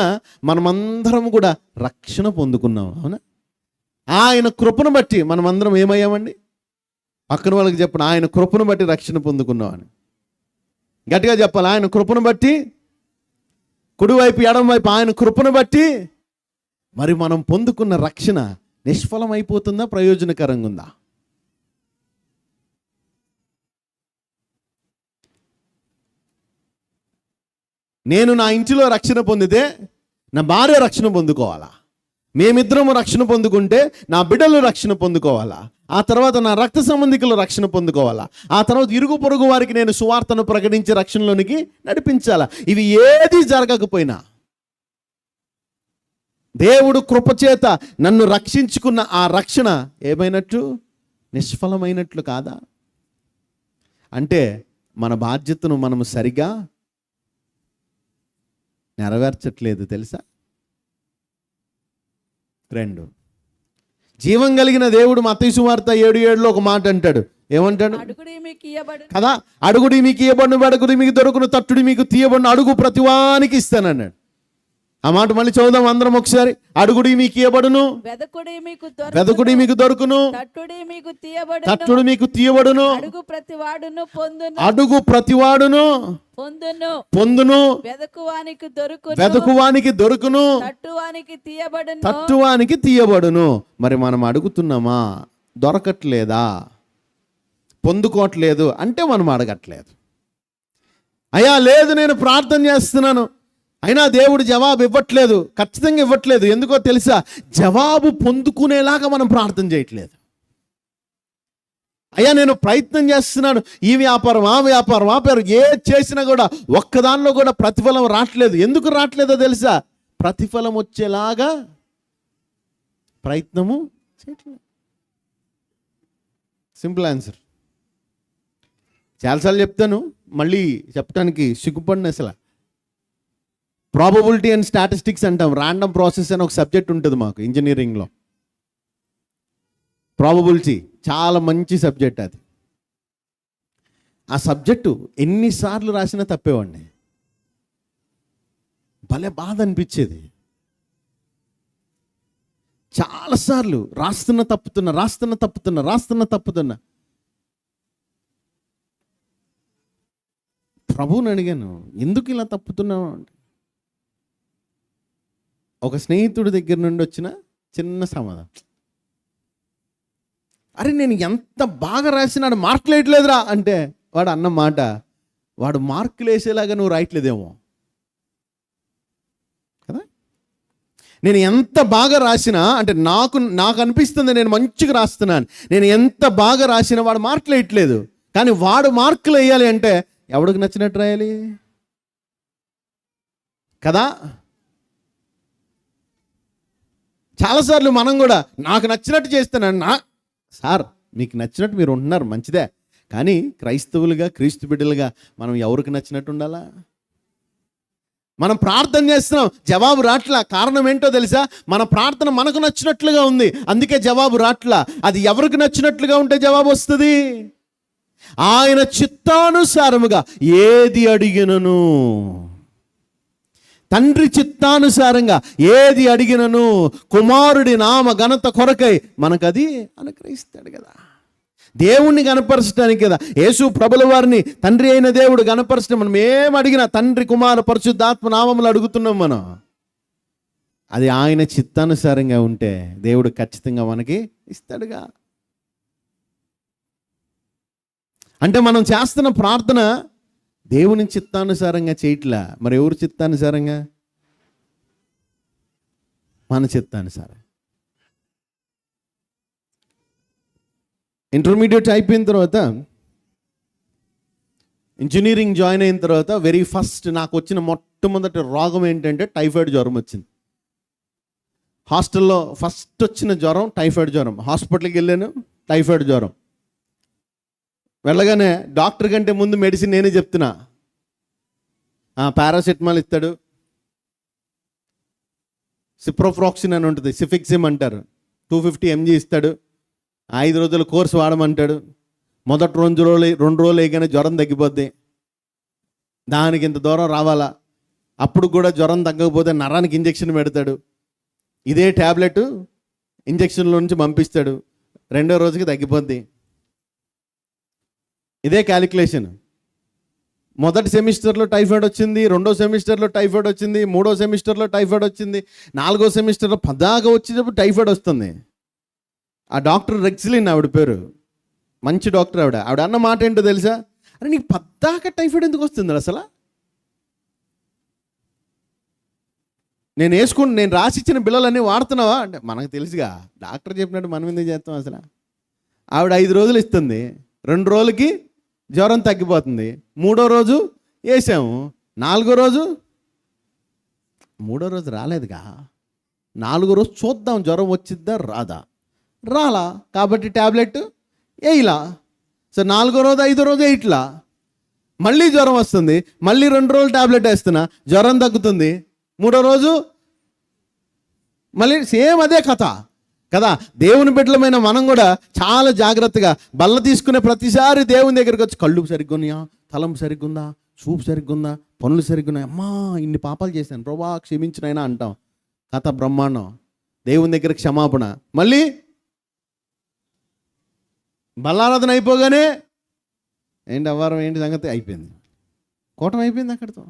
మనమందరం కూడా రక్షణ పొందుకున్నాం. అవునా? ఆయన కృపను బట్టి మనమందరం ఏమయ్యామండి? పక్కన వాళ్ళకి చెప్పండి, ఆయన కృపను బట్టి రక్షణ పొందుకున్నాం అని గట్టిగా చెప్పాలి. ఆయన కృపను బట్టి, కుడివైపు ఎడం వైపు ఆయన కృపను బట్టి. మరి మనం పొందుకున్న రక్షణ నిష్ఫలమైపోతుందా, ప్రయోజనకరంగా ఉందా? నేను నా ఇంటిలో రక్షణ పొందితే నా భార్య రక్షణ పొందుకోవాలా? మేమిద్దరము రక్షణ పొందుకుంటే నా బిడ్డలు రక్షణ పొందుకోవాలా? ఆ తర్వాత నా రక్త సంబంధికులు రక్షణ పొందుకోవాలా? ఆ తర్వాత ఇరుగు పొరుగు వారికి నేను సువార్తను ప్రకటించి రక్షణలోనికి నడిపించాలా? ఇవి ఏది జరగకపోయినా దేవుడు కృపచేత నన్ను రక్షించుకున్న ఆ రక్షణ ఏమైనట్టు? నిష్ఫలమైనట్లు కాదా? అంటే మన బాధ్యతను మనము సరిగా నెరవేర్చట్లేదు తెలుసా? 2, జీవం కలిగిన దేవుడు మత్తయి సువార్త 7:7లో ఒక మాట అంటాడు. ఏమంటాడు? అడుగుడి మీకు ఇయ్యబడును కదా, అడుగుడి మీకు ఇయ్యబడును, వెదకుడి మీకు దొరుకును, తట్టుడి మీకు తీయబడును, అడుగు ప్రతివానికి ఇస్తానన్నాడు. ఆ మాట మళ్ళీ చదువుదాం అందరం ఒకసారి. అడుగుడి మీకు ఇయ్యబడును, వెదకుడి మీకు దొరుకును, తట్టుడి మీకు తీయబడును, తట్టుడు మీకు తీయబడును, అడుగు ప్రతివాడును పొందును, అడుగు ప్రతివాడును పొందును, వెదకువానికి దొరుకును, తట్టువానికి తీయబడును. మరి మనం అడుగుతున్నామా? దొరకట్లేదా? పొందుకోవట్లేదు అంటే మనం అడగట్లేదు. అయ్యా లేదు, నేను ప్రార్థన చేస్తున్నాను అయినా దేవుడు జవాబు ఇవ్వట్లేదు. ఖచ్చితంగా ఇవ్వట్లేదు. ఎందుకో తెలుసా? జవాబు పొందుకునేలాగా మనం ప్రార్థన చేయట్లేదు. అయ్యా నేను ప్రయత్నం చేస్తున్నాను, ఈ వ్యాపారం ఆ వ్యాపారం ఏది చేసినా కూడా ఒక్కదానిలో కూడా ప్రతిఫలం రావట్లేదు. ఎందుకు రావట్లేదో తెలుసా? ప్రతిఫలం వచ్చేలాగా ప్రయత్నము చేయట్లేదు. Simple answer. చాలాసార్లు చెప్తాను, మళ్ళీ చెప్పడానికి సిగ్గుపడిన అసలు. ప్రాబబిలిటీ అండ్ స్టాటిస్టిక్స్ అంటాం. ర్యాండమ్ ప్రాసెస్ అని ఒక సబ్జెక్ట్ ఉంటుంది మాకు ఇంజనీరింగ్లో. ప్రాబబిలిటీ చాలా మంచి సబ్జెక్ట్ అది. ఆ సబ్జెక్టు ఎన్నిసార్లు రాసినా తప్పేవాడిని. భలే బాధ అనిపించేది. చాలాసార్లు రాస్తున్నా తప్పుతున్నా. ప్రభువుని అడిగాను, ఎందుకు ఇలా తప్పుతున్నావు అంటే, ఒక స్నేహితుడి దగ్గర నుండి వచ్చిన చిన్న సమాధానం. అరే నేను ఎంత బాగా రాసినాడు, మార్కులు వేయట్లేదురా అంటే వాడు అన్న మాట, వాడు మార్కులు వేసేలాగా నువ్వు రాయట్లేదేమో కదా. నేను ఎంత బాగా రాసినా అంటే నాకు అనిపిస్తుంది నేను మంచిగా రాస్తున్నాను. నేను ఎంత బాగా రాసినా వాడు మార్కులు వేయట్లేదు. కానీ వాడు మార్కులు వేయాలి అంటే ఎవడికి నచ్చినట్టు రాయాలి కదా. చాలాసార్లు మనం కూడా నాకు నచ్చినట్టు చేస్తాను. సార్ మీకు నచ్చినట్టు మీరు ఉంటున్నారు మంచిదే, కానీ క్రైస్తవులుగా క్రీస్తు బిడ్డలుగా మనం ఎవరికి నచ్చినట్టు ఉండాలా? మనం ప్రార్థన చేస్తున్నాం, జవాబు రాట్లా. కారణం ఏంటో తెలుసా? మన ప్రార్థన మనకు నచ్చినట్లుగా ఉంది, అందుకే జవాబు రాట్లా. అది ఎవరికి నచ్చినట్లుగా ఉంటే జవాబు వస్తుంది? ఆయన చిత్తానుసారముగా ఏది అడిగినను, తండ్రి చిత్తానుసారంగా ఏది అడిగినను కుమారుడి నామ ఘనత కొరకై మనకది అనుగ్రహిస్తాడు కదా. దేవుణ్ణి గణపరచడానికి కదా యేసు ప్రభుల వారిని తండ్రి అయిన దేవుడు గణపరచడం. మనం ఏం అడిగినా తండ్రి కుమార పరిశుద్ధాత్మ నామములు అడుగుతున్నాం మనం. అది ఆయన చిత్తానుసారంగా ఉంటే దేవుడు ఖచ్చితంగా మనకి ఇస్తాడుగా. అంటే మనం చేస్తున్న ప్రార్థన దేవుని చిత్తానుసారంగా చేయట్లా. మరి ఎవరు చిత్తానుసారంగా? మన చిత్తానుసారం. ఇంటర్మీడియట్ అయిపోయిన తర్వాత, ఇంజనీరింగ్ జాయిన్ అయిన తర్వాత వెరీ ఫస్ట్ నాకు వచ్చిన మొట్టమొదటి రోగం ఏంటంటే టైఫాయిడ్ జ్వరం వచ్చింది. హాస్టల్లో ఫస్ట్ వచ్చిన జ్వరం టైఫాయిడ్ జ్వరం. హాస్పిటల్కి వెళ్ళాను, టైఫాయిడ్ జ్వరం. వెళ్ళగానే డాక్టర్ కంటే ముందు మెడిసిన్ నేనే చెప్తున్నా. పారాసెటమాల్ ఇస్తాడు, సిప్రోఫ్రాక్సిన్ అని ఉంటుంది, సిఫిక్సిమ్ అంటారు, 250 mg ఇస్తాడు, 5 రోజుల కోర్సు వాడమంటాడు. మొదటి 2 రోజులు వేయగానే జ్వరం తగ్గిపోద్ది. దానికి ఇంత దూరం రావాలా? అప్పుడు కూడా జ్వరం తగ్గకపోతే నరానికి ఇంజెక్షన్ పెడతాడు. ఇదే ట్యాబ్లెట్ ఇంజెక్షన్లో నుంచి పంపిస్తాడు, 2వ రోజుకి తగ్గిపోద్ది. ఇదే క్యాలిక్యులేషన్. మొదటి సెమిస్టర్లో టైఫాయిడ్ వచ్చింది, 2వ సెమిస్టర్లో టైఫాయిడ్ వచ్చింది, 3వ సెమిస్టర్లో టైఫాయిడ్ వచ్చింది, 4వ సెమిస్టర్లో పదాగా వచ్చేటప్పుడు టైఫాయిడ్ వస్తుంది. ఆ డాక్టర్ రెక్సిలిన్ ఆవిడ పేరు, మంచి డాక్టర్ ఆవిడ అన్న మాట ఏంటో తెలుసా? అరే నీకు పద్దాక టైఫాయిడ్ ఎందుకు వస్తుంది అసలు? నేను రాసిచ్చిన బిళ్ళలన్నీ వాడుతున్నావా అంటే మనకు తెలుసుగా, డాక్టర్ చెప్పినట్టు మనం ఎందుకు చేస్తాం అసలు? ఆవిడ 5 రోజులు ఇస్తుంది, 2 రోజులకి జ్వరం తగ్గిపోతుంది, 3వ రోజు వేసాము, 4వ రోజు 3వ రోజు రాలేదుగా, 4వ రోజు చూద్దాం జ్వరం వచ్చిద్దా రాదా, రాలా కాబట్టి ట్యాబ్లెట్ వేయలా. సో 4వ రోజు 5వ రోజు వేయట్లా, మళ్ళీ జ్వరం వస్తుంది, మళ్ళీ 2 రోజులు ట్యాబ్లెట్ వేస్తున్నా, జ్వరం తగ్గుతుంది, 3వ రోజు మళ్ళీ సేమ్ అదే కథ కదా. దేవుని బిడ్డలమైన మనం కూడా చాలా జాగ్రత్తగా బల్ల తీసుకునే ప్రతిసారి దేవుని దగ్గరికి వచ్చి కళ్ళు సరిగ్గా ఉన్నాయా, తలం సరిగ్గా ఉందా, చూపు సరిగ్గా ఉందా, పనులు సరిగ్గా ఉన్నాయి, అమ్మా ఇన్ని పాపాలు చేశాను ప్రభా క్షమించినైనా అంటాం. కథ బ్రహ్మాండం. దేవుని దగ్గర క్షమాపణ. మళ్ళీ బల్లారాధన అయిపోగానే ఏంటి అవ్వారం ఏంటి సంగతి అయిపోయింది, కూటమి అయిపోయింది అక్కడితో.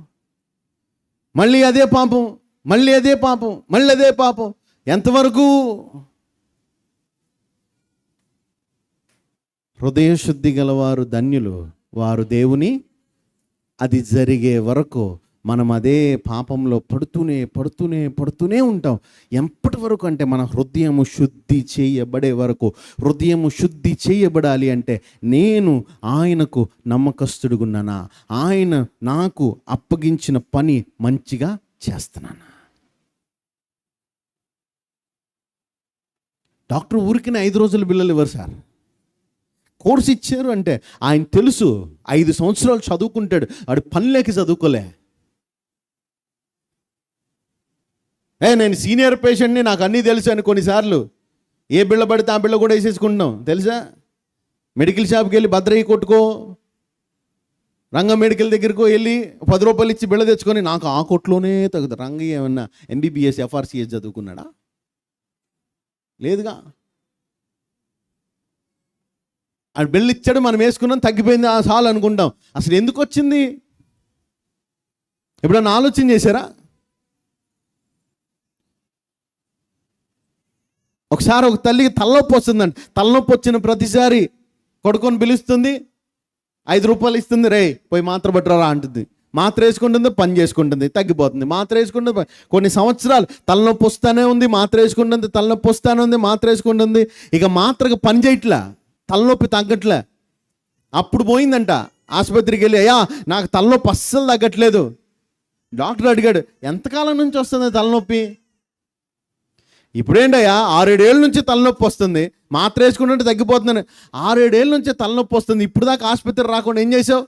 మళ్ళీ అదే పాపం, మళ్ళీ అదే పాపం, మళ్ళీ అదే పాపం. ఎంతవరకు? హృదయశుద్ధి గలవారు ధన్యులు, వారు దేవుని. అది జరిగే వరకు మనం అదే పాపంలో పడుతూనే ఉంటాం. ఎప్పటి వరకు అంటే మన హృదయము శుద్ధి చేయబడే వరకు. హృదయము శుద్ధి చేయబడాలి అంటే నేను ఆయనకు నమ్మకస్తుడుగున్నానా, ఆయన నాకు అప్పగించిన పని మంచిగా చేస్తున్నానా. డాక్టర్ ఊరికిన 5 రోజుల బిళ్ళలు ఇవ్వరు సార్. కోర్సు ఇచ్చారు అంటే ఆయన తెలుసు, 5 సంవత్సరాలు చదువుకుంటాడు, వాడు పనిలేక చదువుకోలే. నేను సీనియర్ పేషెంట్ని, నాకు అన్నీ తెలుసు అని కొన్నిసార్లు ఏ బిళ్ళ పడితే ఆ బిళ్ళ కూడా వేసేసుకుంటున్నాం తెలుసా. మెడికల్ షాప్కి వెళ్ళి భద్రయ్య కొట్టుకో, రంగ మెడికల్ దగ్గరకు వెళ్ళి 10 రూపాయలు ఇచ్చి బిళ్ళ తెచ్చుకొని నాకు ఆ కొట్లోనే తగ్గుతుంది. రంగయ్య ఏమన్నా MBBS FRCS చదువుకున్నాడా? లేదుగా. ఆ బిళ్ళ ఇచ్చాడు, మనం వేసుకున్నాం, తగ్గిపోయింది, ఆ చాలు అనుకుంటాం. అసలు ఎందుకు వచ్చింది ఎప్పుడన్నా ఆలోచన చేశారా? ఒకసారి ఒక తల్లికి తలనొప్పి వస్తుందండి. తలనొప్పి వచ్చిన ప్రతిసారి కొడుకొని పిలుస్తుంది, 5 రూపాయలు ఇస్తుంది, రే పోయి మాత్ర పట్టరా అంటుంది. మాత్ర వేసుకుంటుంది, పని చేసుకుంటుంది, తగ్గిపోతుంది. మాత్ర వేసుకుంటుంది, కొన్ని సంవత్సరాలు తలనొప్పి వస్తానే ఉంది, మాత్ర వేసుకుంటుంది, తలనొప్పి వస్తానే ఉంది, మాత్ర వేసుకుంటుంది. ఇక మాత్రగా పని చేయట్లా, తలనొప్పి తగ్గట్లే. అప్పుడు పోయిందంట ఆసుపత్రికి వెళ్ళి, అయ్యా నాకు తలనొప్పి అస్సలు తగ్గట్లేదు. డాక్టర్ అడిగాడు, ఎంతకాలం నుంచి వస్తుంది తలనొప్పి? ఇప్పుడేంటయ్యా 6-7 ఏళ్ళ నుంచి తలనొప్పి వస్తుంది, మాత్ర వేసుకుంటుంటే తగ్గిపోతుందని. 6-7 ఏళ్ళ నుంచి తలనొప్పి వస్తుంది, ఇప్పుడు దాకా ఆసుపత్రి రాకుండా ఏం చేసావు?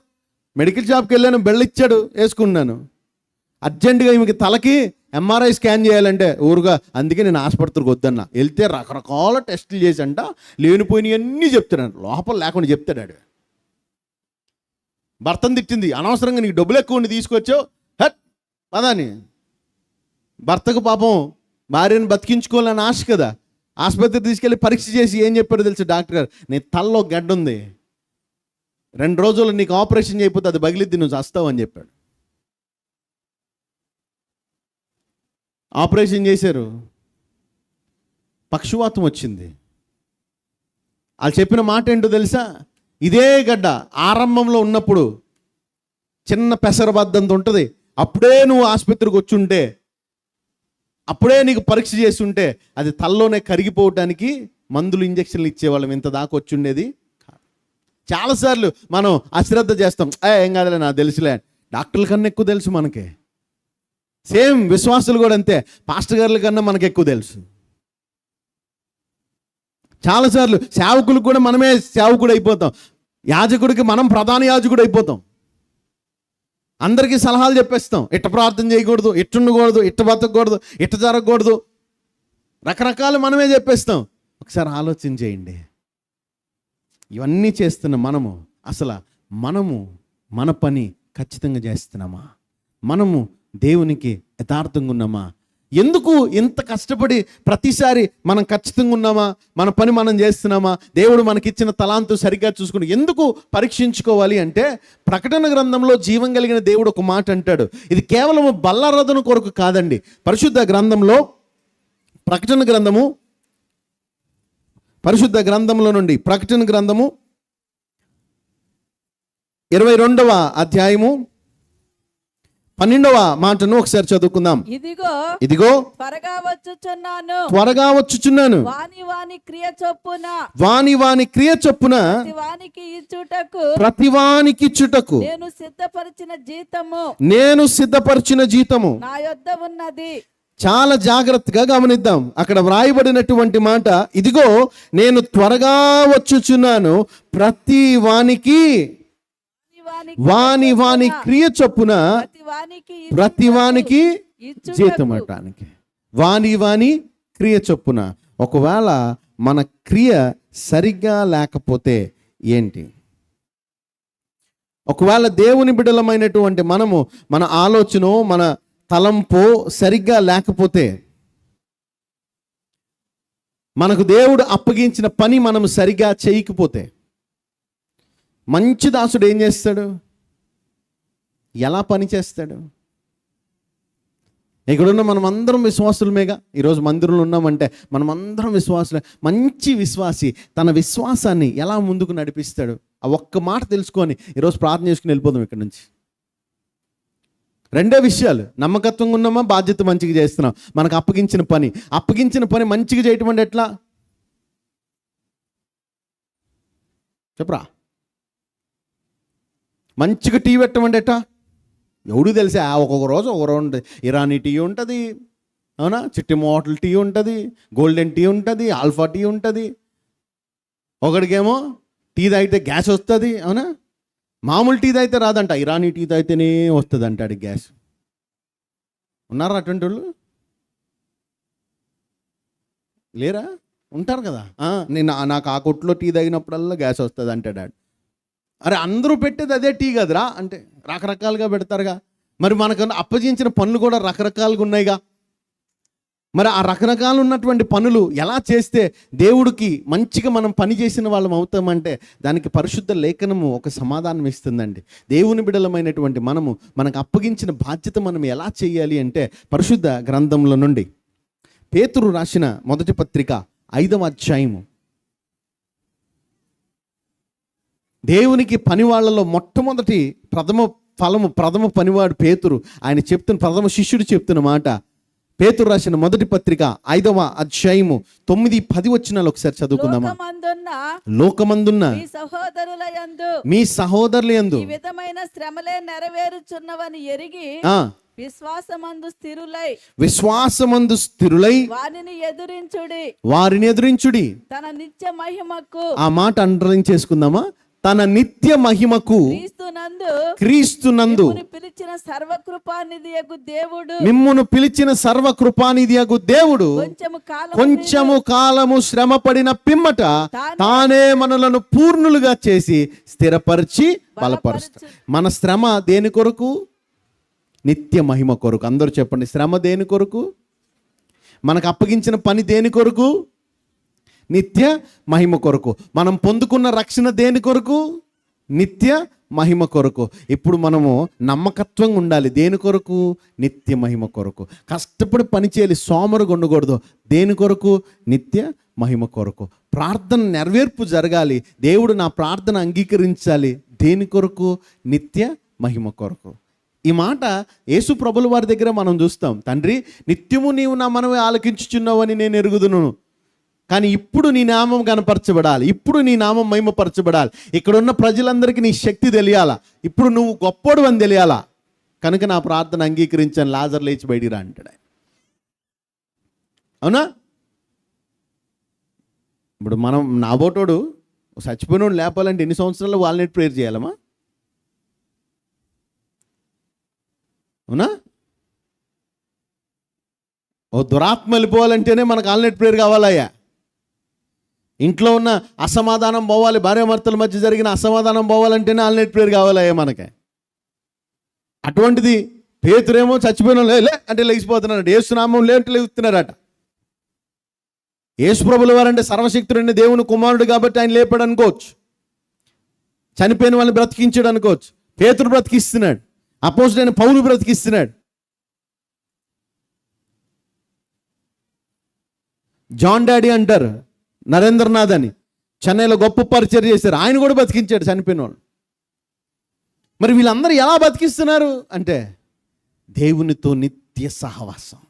మెడికల్ షాప్కి వెళ్ళాను, బెళ్ళ ఇచ్చాడు, వేసుకున్నాను. అర్జెంటుగా ఈమెకి తలకి MRI స్కాన్ చేయాలంటే ఊరుగా, అందుకే నేను ఆసుపత్రికి వద్దన్నా. వెళ్తే రకరకాల టెస్టులు చేసి అంట లేనిపోయినవన్నీ చెప్తున్నాను, లోపల లేకుండా చెప్తాడు. భర్తను తిట్టింది, అనవసరంగా నీకు డబ్బులు ఎక్కువ ఉండి తీసుకొచ్చావు హట్ పదాని. భర్తకు పాపం భార్యను బతికించుకోవాలని ఆశ కదా. ఆసుపత్రి తీసుకెళ్ళి పరీక్ష చేసి ఏం చెప్పారో తెలుసు డాక్టర్ గారు, నీ తలలో గడ్డ ఉంది, 2 రోజులు నీకు ఆపరేషన్ చేయకపోతే అది పగిలిద్ది, నువ్వు చస్తావు అని చెప్పాడు. ఆపరేషన్ చేశారు, పక్షవాతం వచ్చింది. వాళ్ళు చెప్పిన మాట ఏంటో తెలుసా? ఇదే గడ్డ ఆరంభంలో ఉన్నప్పుడు చిన్న పెసరబద్దంత ఉంటుంది, అప్పుడే నువ్వు ఆసుపత్రికి వచ్చి ఉంటే, అప్పుడే నీకు పరీక్ష చేస్తుంటే అది తలలోనే కరిగిపోవటానికి మందులు ఇంజక్షన్లు ఇచ్చేవాళ్ళం, ఇంత దాకా వచ్చి ఉండేది. చాలాసార్లు మనం అశ్రద్ధ చేస్తాం, ఏం కాదులే నాకు తెలుసులే. డాక్టర్ల కన్నా ఎక్కువ తెలుసు మనకి. సేమ్ విశ్వాసులు కూడా అంతే, పాస్టర్ గారుల కన్నా మనకు ఎక్కువ తెలుసు. చాలాసార్లు సేవకులకు కూడా మనమే సేవకుడు అయిపోతాం. యాజకుడికి మనం ప్రధాన యాజకుడు అయిపోతాం. అందరికీ సలహాలు చెప్పేస్తాం. ఇట్ట ప్రార్థన చేయకూడదు, ఇట్ట ఉండకూడదు, ఇట్ట బతకూడదు, ఇట్ట జరగకూడదు, రకరకాలు మనమే చెప్పేస్తాం. ఒకసారి ఆలోచన చేయండి, ఇవన్నీ చేస్తున్న మనము అసలు మన పని ఖచ్చితంగా చేస్తున్నామా? మనము దేవునికి యథార్థంగా ఉన్నామా? ఎందుకు ఇంత కష్టపడి ప్రతిసారి మనం ఖచ్చితంగా ఉన్నామా? మన పని మనం చేస్తున్నామా? దేవుడు మనకిచ్చిన తలాంతు సరిగ్గా చూసుకుని ఎందుకు పరీక్షించుకోవాలి అంటే, ప్రకటన గ్రంథంలో జీవం కలిగిన దేవుడు ఒక మాట అంటాడు. ఇది కేవలం బల్లరదను కొరకు కాదండి. పరిశుద్ధ గ్రంథంలో పరిశుద్ధ గ్రంథంలో నుండి ప్రకటన గ్రంథము 22వ అధ్యాయము 12వ మాటను ఒకసారి చదువుకుందాం. ఇదిగో త్వరగా వచ్చుచున్నాను, వాని క్రియ చొప్పున ప్రతివానికి ఇచ్చుటకు నేను సిద్ధపరిచిన జీతము నా యొద్ద ఉన్నది. చాలా జాగ్రత్తగా గమనిద్దాం. అక్కడ వ్రాయబడినటువంటి మాట, ఇదిగో నేను త్వరగా వచ్చుచున్నాను, ప్రతి వానికి వాని క్రియ చొప్పున ప్రతివానికి జీతం అటానికి. వాని క్రియ చొప్పున. ఒకవేళ మన క్రియ సరిగ్గా లేకపోతే ఏంటి? ఒకవేళ దేవుని బిడ్డలమైనటువంటి మనము మన ఆలోచన, మన తలంపు సరిగ్గా లేకపోతే, మనకు దేవుడు అప్పగించిన పని మనం సరిగ్గా చేయకపోతే, మంచి దాసుడు ఏం చేస్తాడు? ఎలా పని చేస్తాడు? ఇక్కడున్న మనం అందరం విశ్వాసులమేగా. ఈరోజు మందిరంలో ఉన్నామంటే మనం అందరం విశ్వాసులే. మంచి విశ్వాసి తన విశ్వాసాన్ని ఎలా ముందుకు నడిపిస్తాడు? ఆ ఒక్క మాట తెలుసుకొని ఈరోజు ప్రార్థన చేసుకుని వెళ్ళిపోదాం ఇక్కడ నుంచి. రెండే విషయాలు: నమ్మకత్వంగా ఉన్నామా, బాధ్యత మంచిగా చేస్తున్నాం. మనకు అప్పగించిన పని మంచిగా చేయటం అంటే ఎట్లా చెప్పరా? మంచిగా టీ పెట్టమంటే ఎట్టా? ఎవడు తెలిసా? ఒక్కొక్క రోజు ఉంటుంది. ఇరానీ టీ ఉంటుంది, అవునా, చిట్టి మోటల్ టీ ఉంటుంది, గోల్డెన్ టీ ఉంటుంది, ఆల్ఫా టీ ఉంటుంది. ఒకడికేమో టీ తాగితే గ్యాస్ వస్తుంది, అవునా, మామూలు టీ తాగితే రాదంట, ఇరానీ టీ తాగితేనే వస్తుంది అంటాడు గ్యాస్. ఉన్నారా అటువంటి వాళ్ళు? లేరా? ఉంటారు కదా. నాకు ఆ కొట్లో టీ తాగినప్పుడల్లా గ్యాస్ వస్తుంది అంటాడు. అరే అందరూ పెట్టేది అదే టీ కదరా అంటే రకరకాలుగా పెడతారుగా. మరి మనకు అప్పగించిన పనులు కూడా రకరకాలుగా ఉన్నాయిగా. మరి ఆ రకరకాలు ఉన్నటువంటి పనులు ఎలా చేస్తే దేవుడికి మంచిగా మనం పని చేసిన వాళ్ళం అవుతామంటే, దానికి పరిశుద్ధ లేఖనము ఒక సమాధానం ఇస్తుందండి. దేవుని బిడ్డలమైనటువంటి మనకు అప్పగించిన బాధ్యత మనం ఎలా చేయాలి అంటే, పరిశుద్ధ గ్రంథంలో నుండి పేతురు రాసిన మొదటి పత్రిక 5వ అధ్యాయము. దేవునికి పనివాళ్లలో మొట్టమొదటి ప్రథమ పనివాడు పేతురు. ఆయన ప్రథమ శిష్యుడు చెప్తున్న మాట, పేతురు రాసిన మొదటి పత్రిక 5వ అధ్యాయము 9-10 వచనాలు ఒకసారి చదువుకుందామా. లోకమందున్న మీ సహోదరుల యందు ఈ విధమైన శ్రమలే నెరవేరుచున్నవని ఎరిగి విశ్వాసమందు స్థిరులై వారిని ఎదురించుడి. తన నిత్య మహిమకు, ఆ మాట అండర్లైన్ చేసుకుందామా, తన నిత్య మహిమకు క్రీస్తునందు మిమ్మును పిలిచిన సర్వకృపానిధియగు దేవుడు కొంచెము కాలము శ్రమపడిన పిమ్మట తానే మనలను పూర్ణులుగా చేసి స్థిరపరిచి బలపరుస్తాడు. మన శ్రమ దేని కొరకు? నిత్య మహిమ కొరకు. అందరూ చెప్పండి, శ్రమ దేని కొరకు? మనకు అప్పగించిన పని దేని కొరకు? నిత్య మహిమ కొరకు. మనం పొందుకున్న రక్షణ దేని కొరకు? నిత్య మహిమ కొరకు. ఇప్పుడు మనము నమ్మకత్వంగా ఉండాలి. దేని కొరకు? నిత్య మహిమ కొరకు. కష్టపడి పని చేయాలి, సోమరుగా ఉండకూడదు. దేని కొరకు? నిత్య మహిమ కొరకు. ప్రార్థన నెరవేర్పు జరగాలి, దేవుడు నా ప్రార్థన అంగీకరించాలి. దేని కొరకు? నిత్య మహిమ కొరకు. ఈ మాట యేసు ప్రభుల వారి దగ్గర మనం చూస్తాం. తండ్రి, నిత్యము నీవు నా మనవి ఆలకించుచున్నావని నేను ఎరుగుదును, కానీ ఇప్పుడు నీ నామం కనపరచబడాలి, ఇప్పుడు నీ నామం మహిమపరచబడాలి, ఇక్కడున్న ప్రజలందరికీ నీ శక్తి తెలియాలా, ఇప్పుడు నువ్వు గొప్పోడు అని తెలియాలా, కనుక నా ప్రార్థన అంగీకరించాను, లాజర్ లేచి బయటికి రా అంటాడు. అవునా? ఇప్పుడు మనం నాబోటోడు చచ్చిపోయిన వాడు లేపాలంటే ఎన్ని సంవత్సరాలు వాల్నైట్ ప్రేయర్ చేయాలమ్మా? అవునా? ఓ దురాత్మ వెళ్ళిపోవాలంటేనే మనకు ఆల్నైట్ ప్రేయర్ కావాలయ్యా. ఇంట్లో ఉన్న అసమాధానం పోవాలి, భార్యాభర్తల మధ్య జరిగిన అసమాధానం పోవాలంటేనే ఆల్నైట్ ప్రేయర్ కావాలయ్యా మనకి. అటువంటిది పేతురేమో చచ్చిపోయిన లే అంటే లేచిపోతున్నాడు, యేసునామం లేంటే లేస్తున్నారట. యేసుప్రభుల వారంటే సర్వశక్తుడైన దేవుని కుమారుడు కాబట్టి ఆయన లేపాడు అనుకోవచ్చు, చనిపోయిన వాళ్ళని బ్రతికించాడు అనుకోవచ్చు. పేతురు బ్రతికిస్తున్నాడు, అపోస్తలుడైన పౌలు బ్రతికిస్తున్నాడు. జాన్ డాడీ అంటారు నరేంద్రనాథ్ అని, చెన్నైలో గొప్ప పరిచయం చేశారు, ఆయన కూడా బతికించాడు చనిపోయిన వాళ్ళు. మరి వీళ్ళందరూ ఎలా బతికిస్తున్నారు అంటే దేవునితో నిత్య సహవాసం.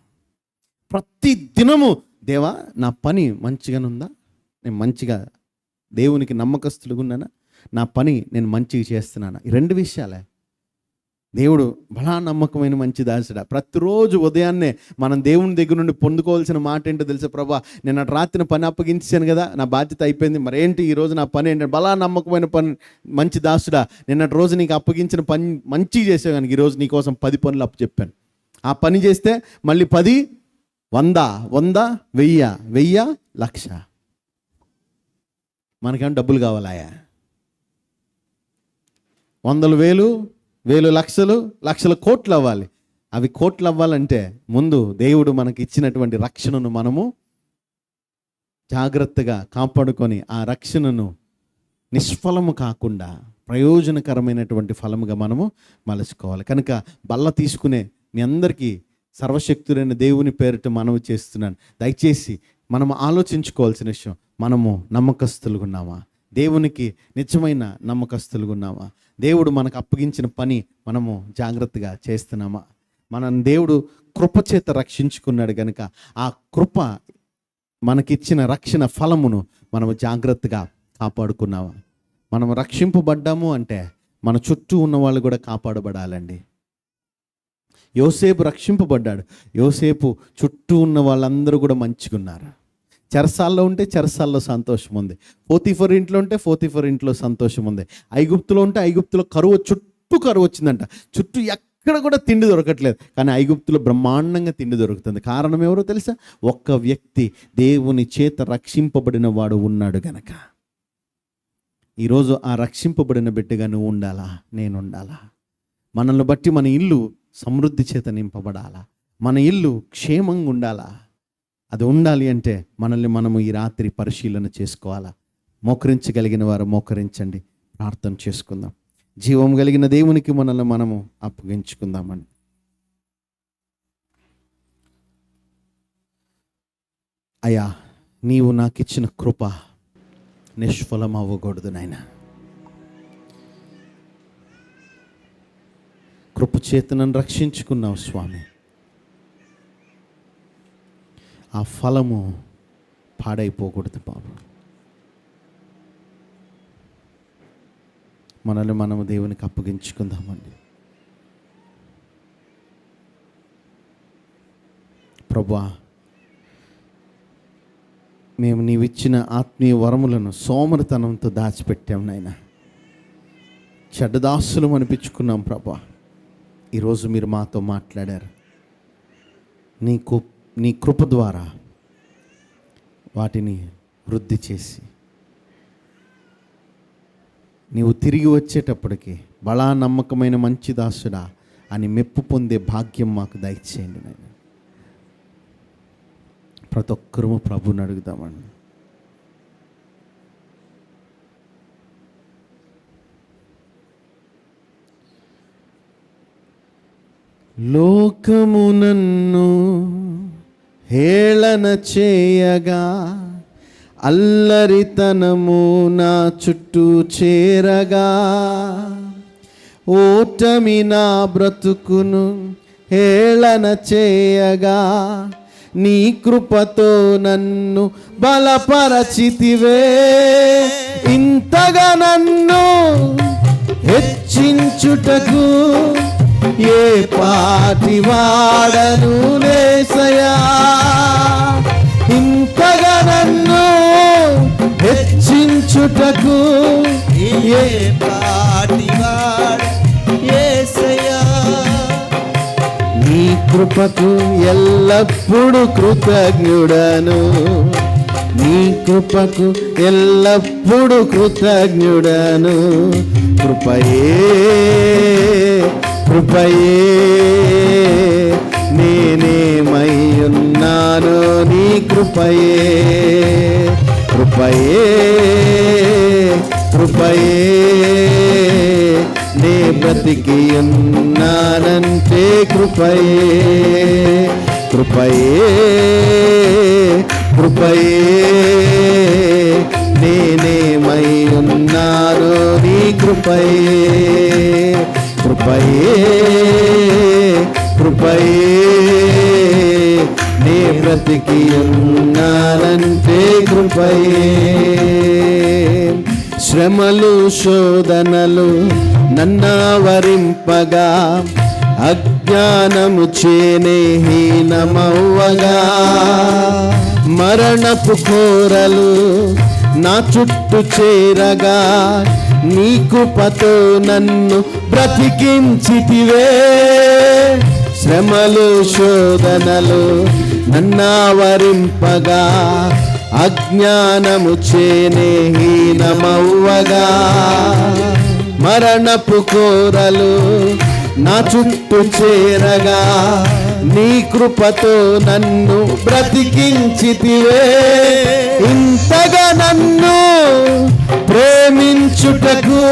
ప్రతి దినము దేవా నా పని మంచిగానుందా, నేను మంచిగా దేవునికి నమ్మకస్తులుగా ఉన్నానా, నా పని నేను మంచిగా చేస్తున్నానా, ఈ రెండు విషయాలే. దేవుడు బలా నమ్మకమైన మంచి దాసుడా. ప్రతిరోజు ఉదయాన్నే మనం దేవుని దగ్గర నుండి పొందుకోవాల్సిన మాట ఏంటో తెలుసా? ప్రభా నేను అటు రాత్రిన పని అప్పగించాను కదా, నా బాధ్యత అయిపోయింది, మరేంటి ఈరోజు నా పని ఏంటంటే బలా నమ్మకమైన పని మంచి దాసుడా, నిన్నటి రోజు నీకు అప్పగించిన పని మంచిగా చేసావు కనుక ఈరోజు నీ కోసం 10 పనులు అప్పచెప్పాను. ఆ పని చేస్తే మళ్ళీ 10, 100, 100, 1000, 1000, 1,00,000. మనకేమో డబ్బులు కావాలాయా? 100,000, 1,000 లక్షలు, లక్షల కోట్లు అవ్వాలి. అవి కోట్లు అవ్వాలంటే ముందు దేవుడు మనకి ఇచ్చినటువంటి రక్షణను మనము జాగ్రత్తగా కాపాడుకొని ఆ రక్షణను నిష్ఫలము కాకుండా ప్రయోజనకరమైనటువంటి ఫలముగా మనము మలుచుకోవాలి. కనుక బల్ల తీసుకునే మీ అందరికీ సర్వశక్తుడైన దేవుని పేరిట మనవి చేస్తున్నాను. దయచేసి మనము ఆలోచించుకోవాల్సిన విషయం, మనము నమ్మకస్తులుగా ఉన్నామా? దేవునికి నిజమైన నమ్మకస్తులుగా ఉన్నామా? దేవుడు మనకు అప్పగించిన పని మనము జాగ్రత్తగా చేస్తున్నామా? మనం దేవుడు కృపచేత రక్షించుకున్నాడు కనుక ఆ కృప మనకిచ్చిన రక్షణ ఫలమును మనము జాగ్రత్తగా కాపాడుకున్నామా? మనం రక్షింపబడ్డాము అంటే మన చుట్టూ ఉన్న వాళ్ళు కూడా కాపాడబడాలండి. యోసేపు రక్షింపబడ్డాడు, యోసేపు చుట్టూ ఉన్న వాళ్ళందరూ కూడా మంచిగా ఉన్నారు. చెరసాల్లో ఉంటే చెరసాల్లో సంతోషం ఉంది, పోతీఫర్ ఇంట్లో ఉంటే పోతీఫర్ ఇంట్లో సంతోషం ఉంది, ఐగుప్తులో ఉంటే ఐగుప్తులో చుట్టూ కరువు వచ్చిందంట. చుట్టూ ఎక్కడ కూడా తిండి దొరకట్లేదు, కానీ ఐగుప్తులో బ్రహ్మాండంగా తిండి దొరుకుతుంది. కారణం ఎవరో తెలుసా? ఒక్క వ్యక్తి దేవుని చేత రక్షింపబడిన వాడు ఉన్నాడు గనక. ఈరోజు ఆ రక్షింపబడిన బిడ్డగా నువ్వు ఉండాలా, నేను ఉండాలా? మనల్ని బట్టి మన ఇల్లు సమృద్ధి చేత నింపబడాలా, మన ఇల్లు క్షేమంగా ఉండాలా? అది ఉండాలి అంటే మనల్ని మనము ఈ రాత్రి పరిశీలన చేసుకోవాలా. మోకరించగలిగిన వారు మోకరించండి, ప్రార్థన చేసుకుందాం. జీవం కలిగిన దేవునికి మనల్ని మనము అప్పగించుకుందామండి. అయ్యా, నీవు నాకు ఇచ్చిన కృప నిష్ఫలం అవ్వకూడదు నాయన. కృప చేత నన్ను రక్షించుకున్నావు స్వామి. ఆ ఫలము పాడైపోకూడదు బాబు. మనల్ని మనము దేవునికి అప్పగించుకుందామండి. ప్రభువా, మేము నీవిచ్చిన ఆత్మీయ వరములను సోమరితనంతో దాచిపెట్టాం నాయన. చెడ్డదాసులు అనిపించుకున్నాం ప్రభువా. ఈరోజు మీరు మాతో మాట్లాడారు. నీ కృప ద్వారా వాటిని వృద్ధి చేసి నీవు తిరిగి వచ్చేటప్పటికి బలా నమ్మకమైన మంచి దాసుడా అని మెప్పు పొందే భాగ్యం మాకు దయచేయండి నాయన. ప్రతి ఒక్కరూ ప్రభుని అడుగుదామండి. లోకము నన్ను హేళన చేయగా, అల్లరితనము నా చుట్టూ చేరగా, ఓటమి నా బ్రతుకును హేళన చేయగా, నీ కృపతో నన్ను బలపరచితివే. ఇంతగా నన్ను హెచ్చించుటకు ఏ పాటి వాడను లేసయా. ఇంతగా నన్ను హెచ్చించు ప్రేమించుటకు ఏ పాటివాడు యేసయ్యా, నీ కృపకు ఎల్లప్పుడూ కృతజ్ఞుడను, నీ కృపకు ఎల్లప్పుడూ కృతజ్ఞుడను. కృపయే కృపయే నేనేమై ఉన్నాను, నీ కృపయే కృపయే కృపయే నే బ్రతికి ఉన్నానంటే కృపయే కృపయే కృపయే నేనేమై ఉన్నాను, నీ కృపయే కృపయే కృపయే నే బ్రతికి ఉన్నానంటే కృపయే. శ్రమలు శోధనలు నన్నావరింపగా, అజ్ఞానము చేనే హీనమవ్వగా, మరణపు కోరలు నా చుట్టూ చేరగా, నీ కృపతో నన్ను బ్రతికించితివే. శ్రమలు శోధనలు నన్నావరింపగా, అజ్ఞానము చేనే హీనమవ్వగా, మరణపు కోరలు నా చుట్టూ చేరగా, నీ కృపతో నన్ను బ్రతికించితివే. ఇంతగా నన్ను ప్రేమించుటకు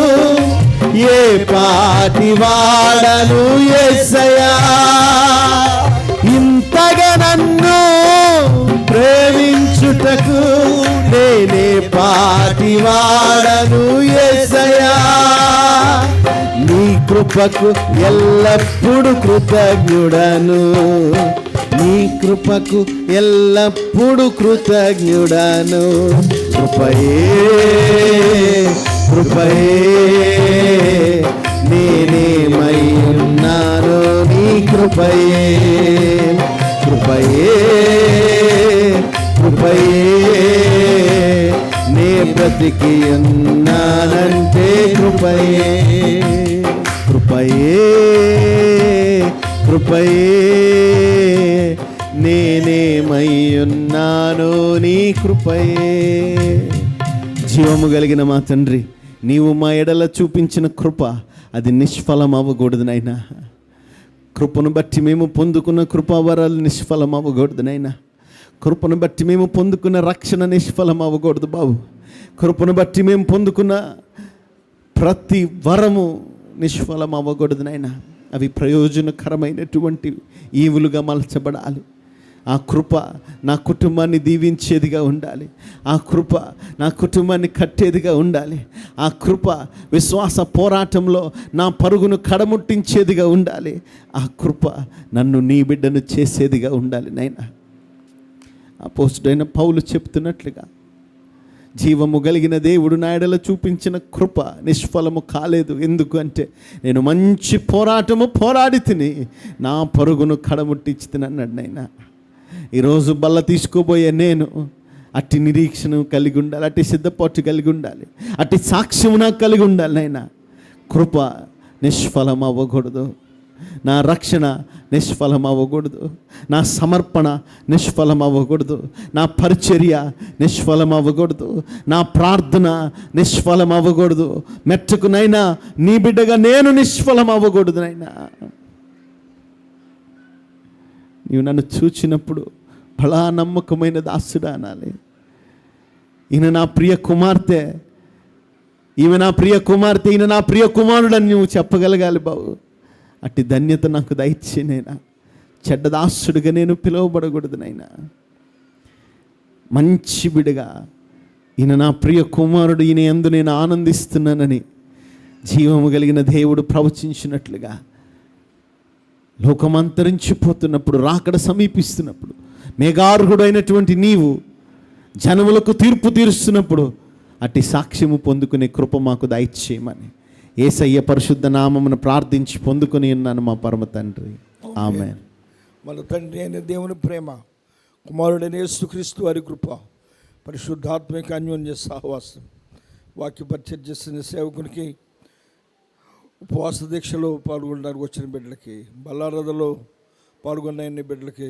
ఏ పాటి వాడను యేసయ్యా, ఇంతగా నన్ను ప్రేమించుటకు నేనే పాటి వాడను యేసయ్యా. నీ కృపకు ఎల్లప్పుడూ కృతజ్ఞుడను, నీ కృపకు ఎల్లప్పుడూ కృతజ్ఞుడను. కృపయే కృపయే నేనేమై ఉన్నాను, నీ కృపయే కృపయే కృపయే నే బ్రతికి ఉన్నానంటే కృపయే కృపయే కృపయే నేనేమై ఉన్నాను, నీ కృపయే. జీవము కలిగిన మా తండ్రి, నీవు మా ఎడల చూపించిన కృప అది నిష్ఫలం అవ్వకూడదు నాయనా. కృపను బట్టి మేము పొందుకున్న కృపావరాలు నిష్ఫలం అవ్వకూడదు నాయనా. కృపను బట్టి మేము పొందుకున్న రక్షణ నిష్ఫలం అవ్వకూడదు బాబు. కృపను బట్టి మేము పొందుకున్న ప్రతి వరము నిష్ఫలం అవ్వకూడదు నాయనా. అవి ప్రయోజనకరమైనటువంటి ఈవులుగా మలచబడాలి. ఆ కృప నా కుటుంబాన్ని దీవించేదిగా ఉండాలి. ఆ కృప నా కుటుంబాన్ని కట్టేదిగా ఉండాలి. ఆ కృప విశ్వాస పోరాటంలో నా పరుగును కడముట్టించేదిగా ఉండాలి. ఆ కృప నన్ను నీ బిడ్డను చేసేదిగా ఉండాలి నాయనా. అపోస్తుడైన పౌలు చెప్తున్నట్లుగా, జీవము కలిగిన దేవుడు నా ఎడల చూపించిన కృప నిష్ఫలము కాలేదు. ఎందుకు అంటే నేను మంచి పోరాటము పోరాడి తిని నా పరుగును కడముట్టించి తినన్నాడు నాయనా. ఈరోజు బల్ల తీసుకోబోయే నేను అట్టి నిరీక్షణ కలిగి ఉండాలి, అట్టి సిద్ధపాటు కలిగి ఉండాలి, అట్టి సాక్ష్యము నాకు కలిగి ఉండాలి నాయనా. కృప నిష్ఫలం అవ్వకూడదు, నా రక్షణ నిష్ఫలం అవ్వకూడదు, నా సమర్పణ నిష్ఫలం అవ్వకూడదు, నా పరిచర్య నిష్ఫలం అవ్వకూడదు, నా ప్రార్థన నిష్ఫలం అవ్వకూడదు. మెట్టుకునైనా నీ బిడ్డగా నేను నిష్ఫలం అవ్వకూడదు నాయనా. నీవు నన్ను చూచినప్పుడు బలా నమ్మకమైన దాసుడా అనాలి. ఈయన నా ప్రియ కుమార్తె, ఈమె నా ప్రియ కుమార్తె, ఈయన నా ప్రియ కుమారుడు అని నువ్వు చెప్పగలగాలి బాబు. అట్టి ధన్యత నాకు దయచేనైనా. చెడ్డ దాసుడిగా నేను పిలువబడకూడదు నైనా. మంచి బిడ్డగా ఈయన నా ప్రియ కుమారుడు, ఈయన యందు నేను ఆనందిస్తున్నానని జీవము కలిగిన దేవుడు ప్రవచించినట్లుగా లోకమంతరించిపోతున్నప్పుడు, రాకడ సమీపిస్తున్నప్పుడు, మేఘార్హుడు అయినటువంటి నీవు జనములకు తీర్పు తీరుస్తున్నప్పుడు అట్టి సాక్ష్యము పొందుకునే కృప మాకు దయచేయమని యేసయ్య పరిశుద్ధ నామమును ప్రార్థించి పొందుకొని ఉన్నాను మా పరమ తండ్రి. ఆమేన్. మన తండ్రి అయిన దేవుని ప్రేమ, కుమారుడైన యేసుక్రీస్తు వారి కృప, పరిశుద్ధాత్మిక అన్యోన్య సహవాసం వాక్య పరిచయం చేస్తున్న సేవకునికి, ఉపవాస దీక్షలో పాల్గొనడానికి వచ్చిన బిడ్డలకి, బల్లారథలో పాల్గొన్న అన్ని బిడ్డలకి,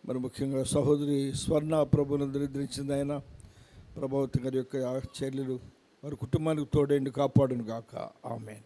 మరి ముఖ్యంగా సహోదరి స్వర్ణ ప్రభువును నిద్రించింది ఆయన ప్రభావతి గారి యొక్క చర్యలు వారి కుటుంబానికి తోడేండి కాపాడును గాక. ఆమేన్.